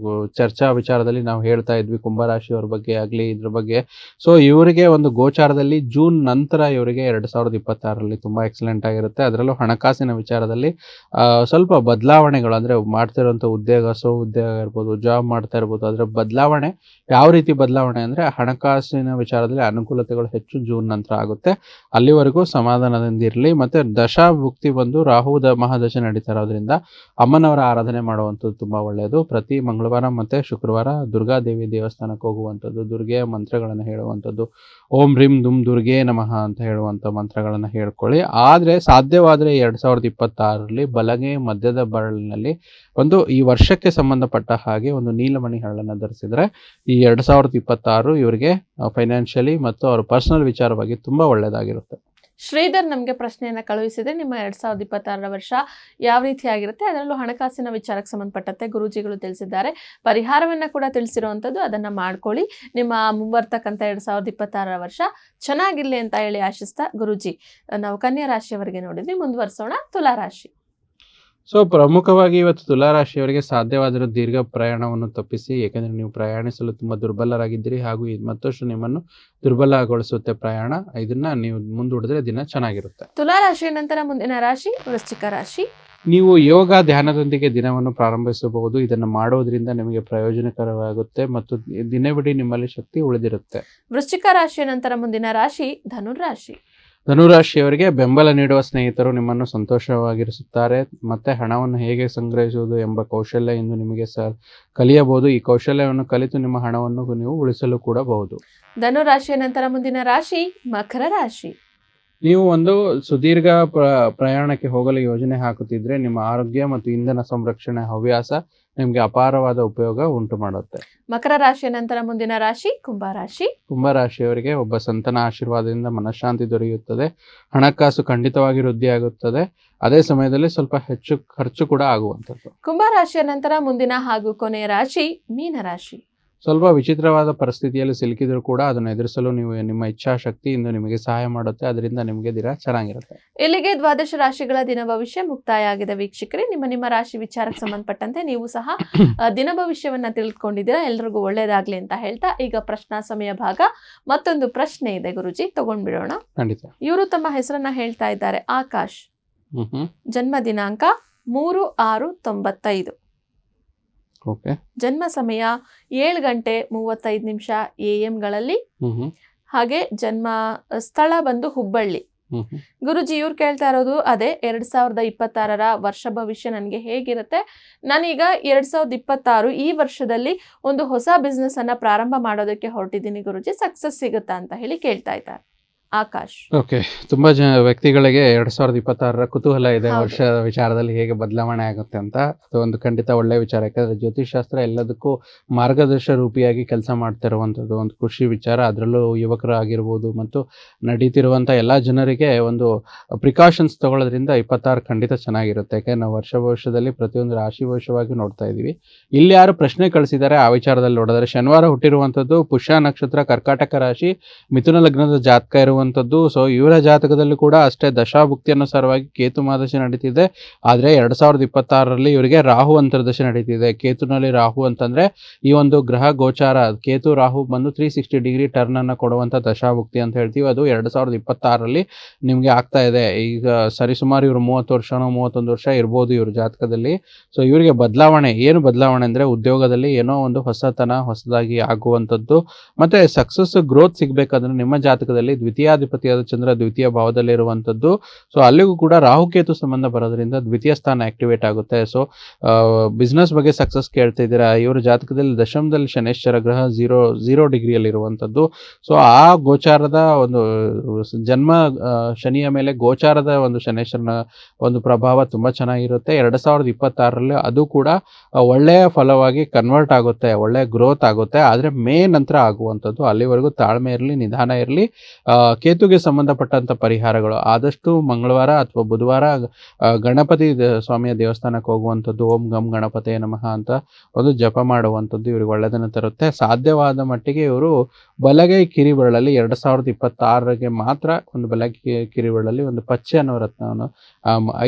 Speaker 2: ಚರ್ಚಾ ವಿಚಾರದಲ್ಲಿ ನಾವು ಹೇಳ್ತಾ ಇದ್ವಿ ಕುಂಭರಾಶಿಯವ್ರ ಬಗ್ಗೆ ಆಗಲಿ ಇದ್ರ ಬಗ್ಗೆ. ಸೊ ಇವರಿಗೆ ಒಂದು ಗೋಚಾರದಲ್ಲಿ ಜೂನ್ ನಂತರ ಇವರಿಗೆ 2026ರಲ್ಲಿ ತುಂಬ ಎಕ್ಸಲೆಂಟ್ ಆಗಿರುತ್ತೆ. ಅದರಲ್ಲೂ ಹಣಕಾಸಿನ ವಿಚಾರದಲ್ಲಿ ಸ್ವಲ್ಪ ಬದಲಾವಣೆಗಳು, ಅಂದರೆ ಮಾಡ್ತಿರೋಂಥ ಉದ್ಯೋಗ, ಉದ್ಯೋಗ ಇರ್ಬೋದು, ಜಾಬ್ ಮಾಡ್ತಾ ಇರ್ಬೋದು, ಅದರ ಬದಲಾವಣೆ ಯಾವ ರೀತಿ ಬದಲಾವಣೆ ಅಂದರೆ ಹಣಕಾಸಿನ ವಿಚಾರದಲ್ಲಿ ಅನುಕೂಲತೆಗಳು ಹೆಚ್ಚು ಜೂನ್ ನಂತರ ಆಗುತ್ತೆ. ಅಲ್ಲಿವರೆಗೂ ಸಮಾಧಾನದಿಂದ ಇರಲಿ. ಮತ್ತು ದಶಾಭುಕ್ತಿ ಬಂದು ರಾಹು ಮಹಾದಶೆ ನಡೀತಾ ಇರೋದ್ರಿಂದ ಅಮ್ಮನವರ ಆರಾಧನೆ ಮಾಡುವಂಥದ್ದು ತುಂಬ ಒಳ್ಳೆಯದು. ಪ್ರತಿ ಮಂಗಳವಾರ ಮತ್ತು ಶುಕ್ರವಾರ ದುರ್ಗಾದೇವಿ ದೇವಸ್ಥಾನಕ್ಕೆ ಹೋಗುವಂಥದ್ದು, ದುರ್ಗೆಯ ಮಂತ್ರಗಳನ್ನು ಹೇಳುವಂಥದ್ದು, ಓಂ ಹ್ರೀಂ ದುಮ್ ದುರ್ಗೆ ನಮಃ ಅಂತ ಹೇಳುವಂಥ ಮಂತ್ರಗಳನ್ನು ಹೇಳ್ಕೊಳ್ಳಿ. ಆದರೆ ಸಾಧ್ಯವಾದರೆ 2026ರಲ್ಲಿ ಬಲಗೆ ಮಧ್ಯದ ಬರಲಿನಲ್ಲಿ ಒಂದು ಈ ವರ್ಷಕ್ಕೆ ಸಂಬಂಧಪಟ್ಟ ಹಾಗೆ ಒಂದು ನೀಲಮಣಿ ಹರಳನ್ನು ಧರಿಸಿದರೆ ಈ 2026 ಇವರಿಗೆ ಫೈನಾನ್ಷಿಯಲಿ ಮತ್ತು ಅವರ ಪರ್ಸನಲ್ ವಿಚಾರವಾಗಿ ತುಂಬ ಒಳ್ಳೆಯದಾಗಿರುತ್ತೆ.
Speaker 1: ಶ್ರೀಧರ್ ನಮಗೆ ಪ್ರಶ್ನೆಯನ್ನು ಕಳುಹಿಸಿದ್ರೆ, ನಿಮ್ಮ 2026 ವರ್ಷ ಯಾವ ರೀತಿಯಾಗಿರುತ್ತೆ, ಅದರಲ್ಲೂ ಹಣಕಾಸಿನ ವಿಚಾರಕ್ಕೆ ಸಂಬಂಧಪಟ್ಟಂತೆ ಗುರೂಜಿಗಳು ತಿಳಿಸಿದ್ದಾರೆ. ಪರಿಹಾರವನ್ನು ಕೂಡ ತಿಳಿಸಿರುವಂಥದ್ದು, ಅದನ್ನು ಮಾಡ್ಕೊಳ್ಳಿ. ನಿಮ್ಮ ಮುಂಬರ್ತಕ್ಕಂಥ 2026 ವರ್ಷ ಚೆನ್ನಾಗಿರಲಿ ಅಂತ ಹೇಳಿ ಆಶಿಸ್ತಾ, ಗುರೂಜಿ ನಾವು ಕನ್ಯಾ ರಾಶಿಯವರೆಗೆ ನೋಡಿದ್ವಿ. ಮುಂದುವರಿಸೋಣ ತುಲಾ ರಾಶಿ.
Speaker 2: ಸೊ ಪ್ರಮುಖವಾಗಿ ಇವತ್ತು ತುಲಾರಾಶಿಯವರಿಗೆ ಸಾಧ್ಯವಾದರೂ ದೀರ್ಘ ಪ್ರಯಾಣವನ್ನು ತಪ್ಪಿಸಿ, ಏಕೆಂದರೆ ನೀವು ಪ್ರಯಾಣಿಸಲು ತುಂಬ ದುರ್ಬಲರಾಗಿದ್ದೀರಿ ಹಾಗೂ ಇದು ಮತ್ತಷ್ಟು ನಿಮ್ಮನ್ನು ದುರ್ಬಲಗೊಳಿಸುತ್ತೆ ಪ್ರಯಾಣ. ಇದನ್ನ ನೀವು ಮುಂದೂಡಿದ್ರೆ ದಿನ ಚೆನ್ನಾಗಿರುತ್ತೆ.
Speaker 1: ತುಲಾ ರಾಶಿಯ ನಂತರ ಮುಂದಿನ ರಾಶಿ ವೃಶ್ಚಿಕ ರಾಶಿ.
Speaker 2: ನೀವು ಯೋಗ ಧ್ಯಾನದೊಂದಿಗೆ ದಿನವನ್ನು ಪ್ರಾರಂಭಿಸಬಹುದು. ಇದನ್ನು ಮಾಡೋದ್ರಿಂದ ನಿಮಗೆ ಪ್ರಯೋಜನಕರವಾಗುತ್ತೆ ಮತ್ತು ದಿನವಿಡೀ ನಿಮ್ಮಲ್ಲಿ ಶಕ್ತಿ ಉಳಿದಿರುತ್ತೆ.
Speaker 1: ವೃಶ್ಚಿಕ ರಾಶಿಯ ನಂತರ ಮುಂದಿನ ರಾಶಿ ಧನುರಾಶಿ.
Speaker 2: ಧನುರಾಶಿಯವರಿಗೆ ಬೆಂಬಲ ನೀಡುವ ಸ್ನೇಹಿತರು ನಿಮ್ಮನ್ನು ಸಂತೋಷವಾಗಿರಿಸುತ್ತಾರೆ. ಮತ್ತೆ ಹಣವನ್ನು ಹೇಗೆ ಸಂಗ್ರಹಿಸುವುದು ಎಂಬ ಕೌಶಲ್ಯ ಇಂದು ನಿಮಗೆ ಕಲಿಯಬಹುದು. ಈ ಕೌಶಲ್ಯವನ್ನು ಕಲಿತು ನಿಮ್ಮ ಹಣವನ್ನು ನೀವು ಉಳಿಸಲು ಕೂಡ ಬಹುದು.
Speaker 1: ಧನುರಾಶಿಯ ನಂತರ ಮುಂದಿನ ರಾಶಿ ಮಕರ ರಾಶಿ.
Speaker 2: ನೀವು ಒಂದು ಸುದೀರ್ಘ ಪ್ರಯಾಣಕ್ಕೆ ಹೋಗಲು ಯೋಜನೆ ಹಾಕುತ್ತಿದ್ರೆ ನಿಮ್ಮ ಆರೋಗ್ಯ ಮತ್ತು ಇಂಧನ ಸಂರಕ್ಷಣೆ ಹವ್ಯಾಸ ನಿಮಗೆ ಅಪಾರವಾದ ಉಪಯೋಗ ಉಂಟು ಮಾಡುತ್ತೆ.
Speaker 1: ಮಕರ ರಾಶಿಯ ನಂತರ ಮುಂದಿನ ರಾಶಿ ಕುಂಭರಾಶಿ.
Speaker 2: ಕುಂಭರಾಶಿಯವರಿಗೆ ಒಬ್ಬ ಸಂತನ ಆಶೀರ್ವಾದದಿಂದ ಮನಃಶಾಂತಿ ದೊರೆಯುತ್ತದೆ. ಹಣಕಾಸು ಖಂಡಿತವಾಗಿ ವೃದ್ಧಿಯಾಗುತ್ತದೆ. ಅದೇ ಸಮಯದಲ್ಲಿ ಸ್ವಲ್ಪ ಹೆಚ್ಚು ಖರ್ಚು ಕೂಡ ಆಗುವಂಥದ್ದು.
Speaker 1: ಕುಂಭರಾಶಿಯ ನಂತರ ಮುಂದಿನ ಹಾಗೂ ಕೊನೆಯ ರಾಶಿ ಮೀನರಾಶಿ.
Speaker 2: ಸ್ವಲ್ಪ ವಿಚಿತ್ರವಾದ ಪರಿಸ್ಥಿತಿಯಲ್ಲಿ ಸಿಲುಕಿದ್ರು ಕೂಡ ಅದನ್ನು ಎದುರಿಸಲು ನೀವು ನಿಮ್ಮ ಇಚ್ಛಾಶಕ್ತಿ ಇಂದು ನಿಮಗೆ ಸಹಾಯ ಮಾಡುತ್ತೆ. ಅದರಿಂದ ನಿಮಗೆ ದಿನ ಚೆನ್ನಾಗಿರುತ್ತೆ.
Speaker 1: ಇಲ್ಲಿಗೆ ದ್ವಾದಶ ರಾಶಿಗಳ ದಿನ ಭವಿಷ್ಯ ಮುಕ್ತಾಯ ಆಗಿದೆ ವೀಕ್ಷಕರೇ. ನಿಮ್ಮ ರಾಶಿ ವಿಚಾರಕ್ಕೆ ಸಂಬಂಧಪಟ್ಟಂತೆ ನೀವು ಸಹ ದಿನ ಭವಿಷ್ಯವನ್ನ ತಿಳ್ಕೊಂಡಿದ್ದೀರಾ. ಎಲ್ರಿಗೂ ಒಳ್ಳೇದಾಗ್ಲಿ ಅಂತ ಹೇಳ್ತಾ ಈಗ ಪ್ರಶ್ನಾ ಸಮಯ ಭಾಗ. ಮತ್ತೊಂದು ಪ್ರಶ್ನೆ ಇದೆ ಗುರುಜಿ, ತಗೊಂಡ್ಬಿಡೋಣ.
Speaker 2: ಖಂಡಿತ.
Speaker 1: ಇವರು ತಮ್ಮ ಹೆಸರನ್ನ ಹೇಳ್ತಾ ಇದ್ದಾರೆ ಆಕಾಶ್. ಜನ್ಮ ದಿನಾಂಕ 3/6/95.
Speaker 2: ಓಕೆ.
Speaker 1: ಜನ್ಮ ಸಮಯ 7:35 AM ಹಾಗೆ ಜನ್ಮ ಸ್ಥಳ ಬಂದು ಹುಬ್ಬಳ್ಳಿ. ಗುರುಜಿ ಇವ್ರು ಕೇಳ್ತಾ ಇರೋದು ಅದೇ 2026 ವರ್ಷ ಭವಿಷ್ಯ ನನಗೆ ಹೇಗಿರುತ್ತೆ, ನಾನೀಗ 2026 ಈ ವರ್ಷದಲ್ಲಿ ಒಂದು ಹೊಸ ಬಿಸ್ನೆಸ್ ಅನ್ನ ಪ್ರಾರಂಭ ಮಾಡೋದಕ್ಕೆ ಹೊರಟಿದ್ದೀನಿ ಗುರುಜಿ, ಸಕ್ಸಸ್ ಸಿಗುತ್ತಾ ಅಂತ ಹೇಳಿ ಕೇಳ್ತಾ ಇದ್ದಾರೆ ಆಕಾಶ್.
Speaker 2: ಓಕೆ. ತುಂಬಾ ವ್ಯಕ್ತಿಗಳಿಗೆ 2026 ಕುತೂಹಲ ಇದೆ, ವರ್ಷ ವಿಚಾರದಲ್ಲಿ ಹೇಗೆ ಬದಲಾವಣೆ ಆಗುತ್ತೆ ಅಂತ. ಅದು ಒಂದು ಖಂಡಿತ ಒಳ್ಳೆ ವಿಚಾರ. ಯಾಕಂದ್ರೆ ಜ್ಯೋತಿಷಾಸ್ತ್ರ ಎಲ್ಲದಕ್ಕೂ ಮಾರ್ಗದರ್ಶ ರೂಪಿಯಾಗಿ ಕೆಲಸ ಮಾಡ್ತಿರುವಂಥದ್ದು ಒಂದು ಖುಷಿ ವಿಚಾರ. ಅದರಲ್ಲೂ ಯುವಕರಾಗಿರ್ಬೋದು ಮತ್ತು ನಡೀತಿರುವಂಥ ಎಲ್ಲ ಜನರಿಗೆ ಒಂದು ಪ್ರಿಕಾಷನ್ಸ್ ತಗೊಳ್ಳೋದ್ರಿಂದ 26 ಖಂಡಿತ ಚೆನ್ನಾಗಿರುತ್ತೆ. ಯಾಕಂದ್ರೆ ನಾವು ವರ್ಷ ಭವಿಷ್ಯದಲ್ಲಿ ಪ್ರತಿಯೊಂದು ರಾಶಿ ಭವಿಷ್ಯವಾಗಿ ನೋಡ್ತಾ ಇದ್ದೀವಿ. ಇಲ್ಲಿ ಯಾರು ಪ್ರಶ್ನೆ ಕಳಿಸಿದ್ದಾರೆ ಆ ವಿಚಾರದಲ್ಲಿ ನೋಡಿದ್ರೆ, ಶನಿವಾರ ಹುಟ್ಟಿರುವಂಥದ್ದು, ಪುಷ್ಯ ನಕ್ಷತ್ರ, ಕರ್ಕಾಟಕ ರಾಶಿ, ಮಿಥುನ ಲಗ್ನದ ಜಾತಕ ಇರುವಂಥದ್ದು. ಸೊ ಇವರ ಜಾತಕದಲ್ಲಿ ಕೂಡ ಅಷ್ಟೇ ದಶಾಭುಕ್ತಿ ಅನುಸಾರವಾಗಿ ಕೇತು ಮಹಾದಶೆ ನಡೀತಿದೆ. ಆದರೆ 2026 ಇವರಿಗೆ ರಾಹು ಅಂತರ್ದಶೆ ನಡೀತಿದೆ. ಕೇತುನಲ್ಲಿ ರಾಹು ಅಂತಂದ್ರೆ ಈ ಒಂದು ಗ್ರಹ ಗೋಚಾರ, ಕೇತು ರಾಹು ಬಂದು 360 ಡಿಗ್ರಿ ಟರ್ನ್ ಅನ್ನ ಕೊಡುವಂತ ದಶಾಭುಕ್ತಿ ಅಂತ ಹೇಳ್ತೀವಿ. ಅದು 2026 ನಿಮ್ಗೆ ಆಗ್ತಾ ಇದೆ. ಈಗ ಸರಿಸುಮಾರು ಇವರು 30 ವರ್ಷನೋ 31 ವರ್ಷ ಇರ್ಬೋದು ಇವ್ರ ಜಾತಕದಲ್ಲಿ. ಸೊ ಇವರಿಗೆ ಬದಲಾವಣೆ, ಏನು ಬದಲಾವಣೆ ಅಂದ್ರೆ ಉದ್ಯೋಗದಲ್ಲಿ ಏನೋ ಒಂದು ಹೊಸದಾಗಿ ಆಗುವಂಥದ್ದು ಮತ್ತೆ ಸಕ್ಸಸ್ ಗ್ರೋತ್ ಸಿಗ್ಬೇಕಾದ್ರೆ ನಿಮ್ಮ ಜಾತಕದಲ್ಲಿ ದ್ವಿತೀಯಾಧಿಪತಿಯಾದ ಚಂದ್ರ ದ್ವಿತೀಯ ಭಾವದಲ್ಲಿರುವಂಥದ್ದು. ಸೊ ಅಲ್ಲಿಗೂ ಕೂಡ ರಾಹುಕೇತು ಸಂಬಂಧ ಬರೋದ್ರಿಂದ ದ್ವಿತೀಯ ಸ್ಥಾನ ಆಕ್ಟಿವೇಟ್ ಆಗುತ್ತೆ. ಸೊ ಬಿಸ್ನೆಸ್ ಬಗ್ಗೆ ಸಕ್ಸಸ್ ಕೇಳ್ತಾ ಇದ್ದೀರಾ. ಇವ್ರ ಜಾತಕದಲ್ಲಿ ದಶಮದಲ್ಲಿ ಶನೇಶ್ವರ ಗ್ರಹ 0 ಡಿಗ್ರಿಯಲ್ಲಿ ಇರುವಂಥದ್ದು. ಸೊ ಆ ಗೋಚಾರದ ಒಂದು ಜನ್ಮ ಶನಿಯ ಮೇಲೆ ಗೋಚಾರದ ಒಂದು ಶನೇಶ್ವರನ ಒಂದು ಪ್ರಭಾವ ತುಂಬಾ ಚೆನ್ನಾಗಿರುತ್ತೆ. 2026 ಅದು ಕೂಡ ಒಳ್ಳೆಯ ಫಲವಾಗಿ ಕನ್ವರ್ಟ್ ಆಗುತ್ತೆ, ಒಳ್ಳೆಯ ಗ್ರೋತ್ ಆಗುತ್ತೆ. ಆದರೆ ಮೇ ನಂತರ ಆಗುವಂಥದ್ದು. ಅಲ್ಲಿವರೆಗೂ ತಾಳ್ಮೆ ಇರಲಿ, ನಿಧಾನ ಇರಲಿ. ಕೇತುಗೆ ಸಂಬಂಧಪಟ್ಟಂತ ಪರಿಹಾರಗಳು ಆದಷ್ಟು ಮಂಗಳವಾರ ಅಥವಾ ಬುಧವಾರ ಗಣಪತಿ ಸ್ವಾಮಿಯ ದೇವಸ್ಥಾನಕ್ಕೆ ಹೋಗುವಂಥದ್ದು, ಓಂ ಗಂ ಗಣಪತೇ ನಮಃ ಅಂತ ಒಂದು ಜಪ ಮಾಡುವಂಥದ್ದು ಇವ್ರಿಗೆ ಒಳ್ಳೆದನ್ನು ತರುತ್ತೆ. ಸಾಧ್ಯವಾದ ಮಟ್ಟಿಗೆ ಇವರು ಬಲಗೈ ಕಿರಿಬೆರಳಲ್ಲಿ 2026 ಮಾತ್ರ ಒಂದು ಬಲಗೈ ಕಿರಿಬೆರಳಲ್ಲಿ ಒಂದು ಪಚ್ಚೆ ಅನ್ನೋ ರತ್ನವನ್ನು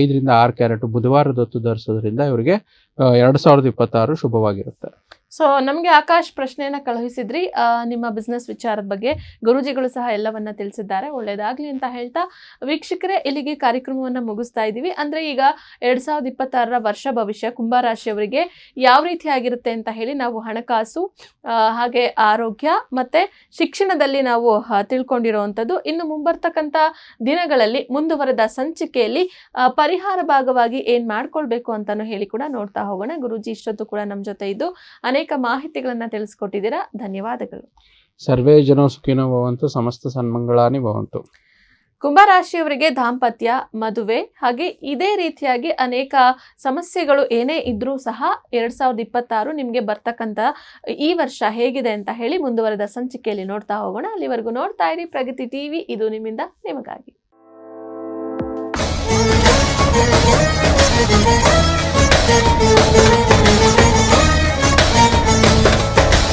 Speaker 2: 5 ರಿಂದ 6 ಕ್ಯಾರೆಟ್ ಬುಧವಾರದ ಹೊತ್ತು ಧರಿಸೋದ್ರಿಂದ ಇವರಿಗೆ 2026 ಶುಭವಾಗಿರುತ್ತೆ.
Speaker 1: ಸೊ ನಮಗೆ ಆಕಾಶ್ ಪ್ರಶ್ನೆಯನ್ನ ಕಳುಹಿಸಿದ್ರಿ. ನಿಮ್ಮ ಬಿಸ್ನೆಸ್ ವಿಚಾರದ ಬಗ್ಗೆ ಗುರುಜಿಗಳು ಸಹ ಎಲ್ಲವನ್ನ ತಿಳಿಸಿದ್ದಾರೆ. ಒಳ್ಳೇದಾಗ್ಲಿ ಅಂತ ಹೇಳ್ತಾ ವೀಕ್ಷಕರೇ ಇಲ್ಲಿಗೆ ಕಾರ್ಯಕ್ರಮವನ್ನ ಮುಗಿಸ್ತಾ ಇದ್ದೀವಿ. ಅಂದ್ರೆ ಈಗ 2026 ವರ್ಷ ಭವಿಷ್ಯ ಕುಂಭರಾಶಿಯವರಿಗೆ ಯಾವ ರೀತಿ ಆಗಿರುತ್ತೆ ಅಂತ ಹೇಳಿ ನಾವು ಹಣಕಾಸು ಹಾಗೆ ಆರೋಗ್ಯ ಮತ್ತೆ ಶಿಕ್ಷಣದಲ್ಲಿ ನಾವು ತಿಳ್ಕೊಂಡಿರುವಂಥದ್ದು. ಇನ್ನು ಮುಂಬರ್ತಕ್ಕಂಥ ದಿನಗಳಲ್ಲಿ ಮುಂದುವರೆದ ಸಂಚಿಕೆಯಲ್ಲಿ ಪರಿಹಾರ ಭಾಗವಾಗಿ ಏನ್ ಮಾಡ್ಕೊಳ್ಬೇಕು ಅಂತಾನು ಹೇಳಿ ಕೂಡ ನೋಡ್ತಾ ಹೋಗೋಣ. ಗುರುಜಿ ಇಷ್ಟೊತ್ತು ಕೂಡ ನಮ್ಮ ಜೊತೆ ಇದ್ದು ಅನೇಕ ಮಾಹಿತಿಗಳನ್ನ ತಿಳಿಸ್ಕೊಟ್ಟಿದ್ದೀರಾ. ಧನ್ಯವಾದಗಳು.
Speaker 2: ಸರ್ವೇ ಜನೋ ಸುಖಿನೋ ಭವಂತು, ಸಮಸ್ತ ಸನ್ಮಂಗಳಾನಿ ಭವಂತು.
Speaker 1: ಕುಂಭರಾಶಿಯವರಿಗೆ ದಾಂಪತ್ಯ, ಮದುವೆ ಹಾಗೆ ಇದೇ ರೀತಿಯಾಗಿ ಅನೇಕ ಸಮಸ್ಯೆಗಳು ಏನೇ ಇದ್ರೂ ಸಹ 2026 ನಿಮಗೆ ಬರ್ತಕ್ಕಂಥ ಈ ವರ್ಷ ಹೇಗಿದೆ ಅಂತ ಹೇಳಿ ಮುಂದುವರೆದ ಸಂಚಿಕೆಯಲ್ಲಿ ನೋಡ್ತಾ ಹೋಗೋಣ. ಅಲ್ಲಿವರೆಗೂ ನೋಡ್ತಾ ಇರಿ ಪ್ರಗತಿ ಟಿವಿ. ಇದು ನಿಮ್ಮಿಂದ ನಿಮಗಾಗಿ.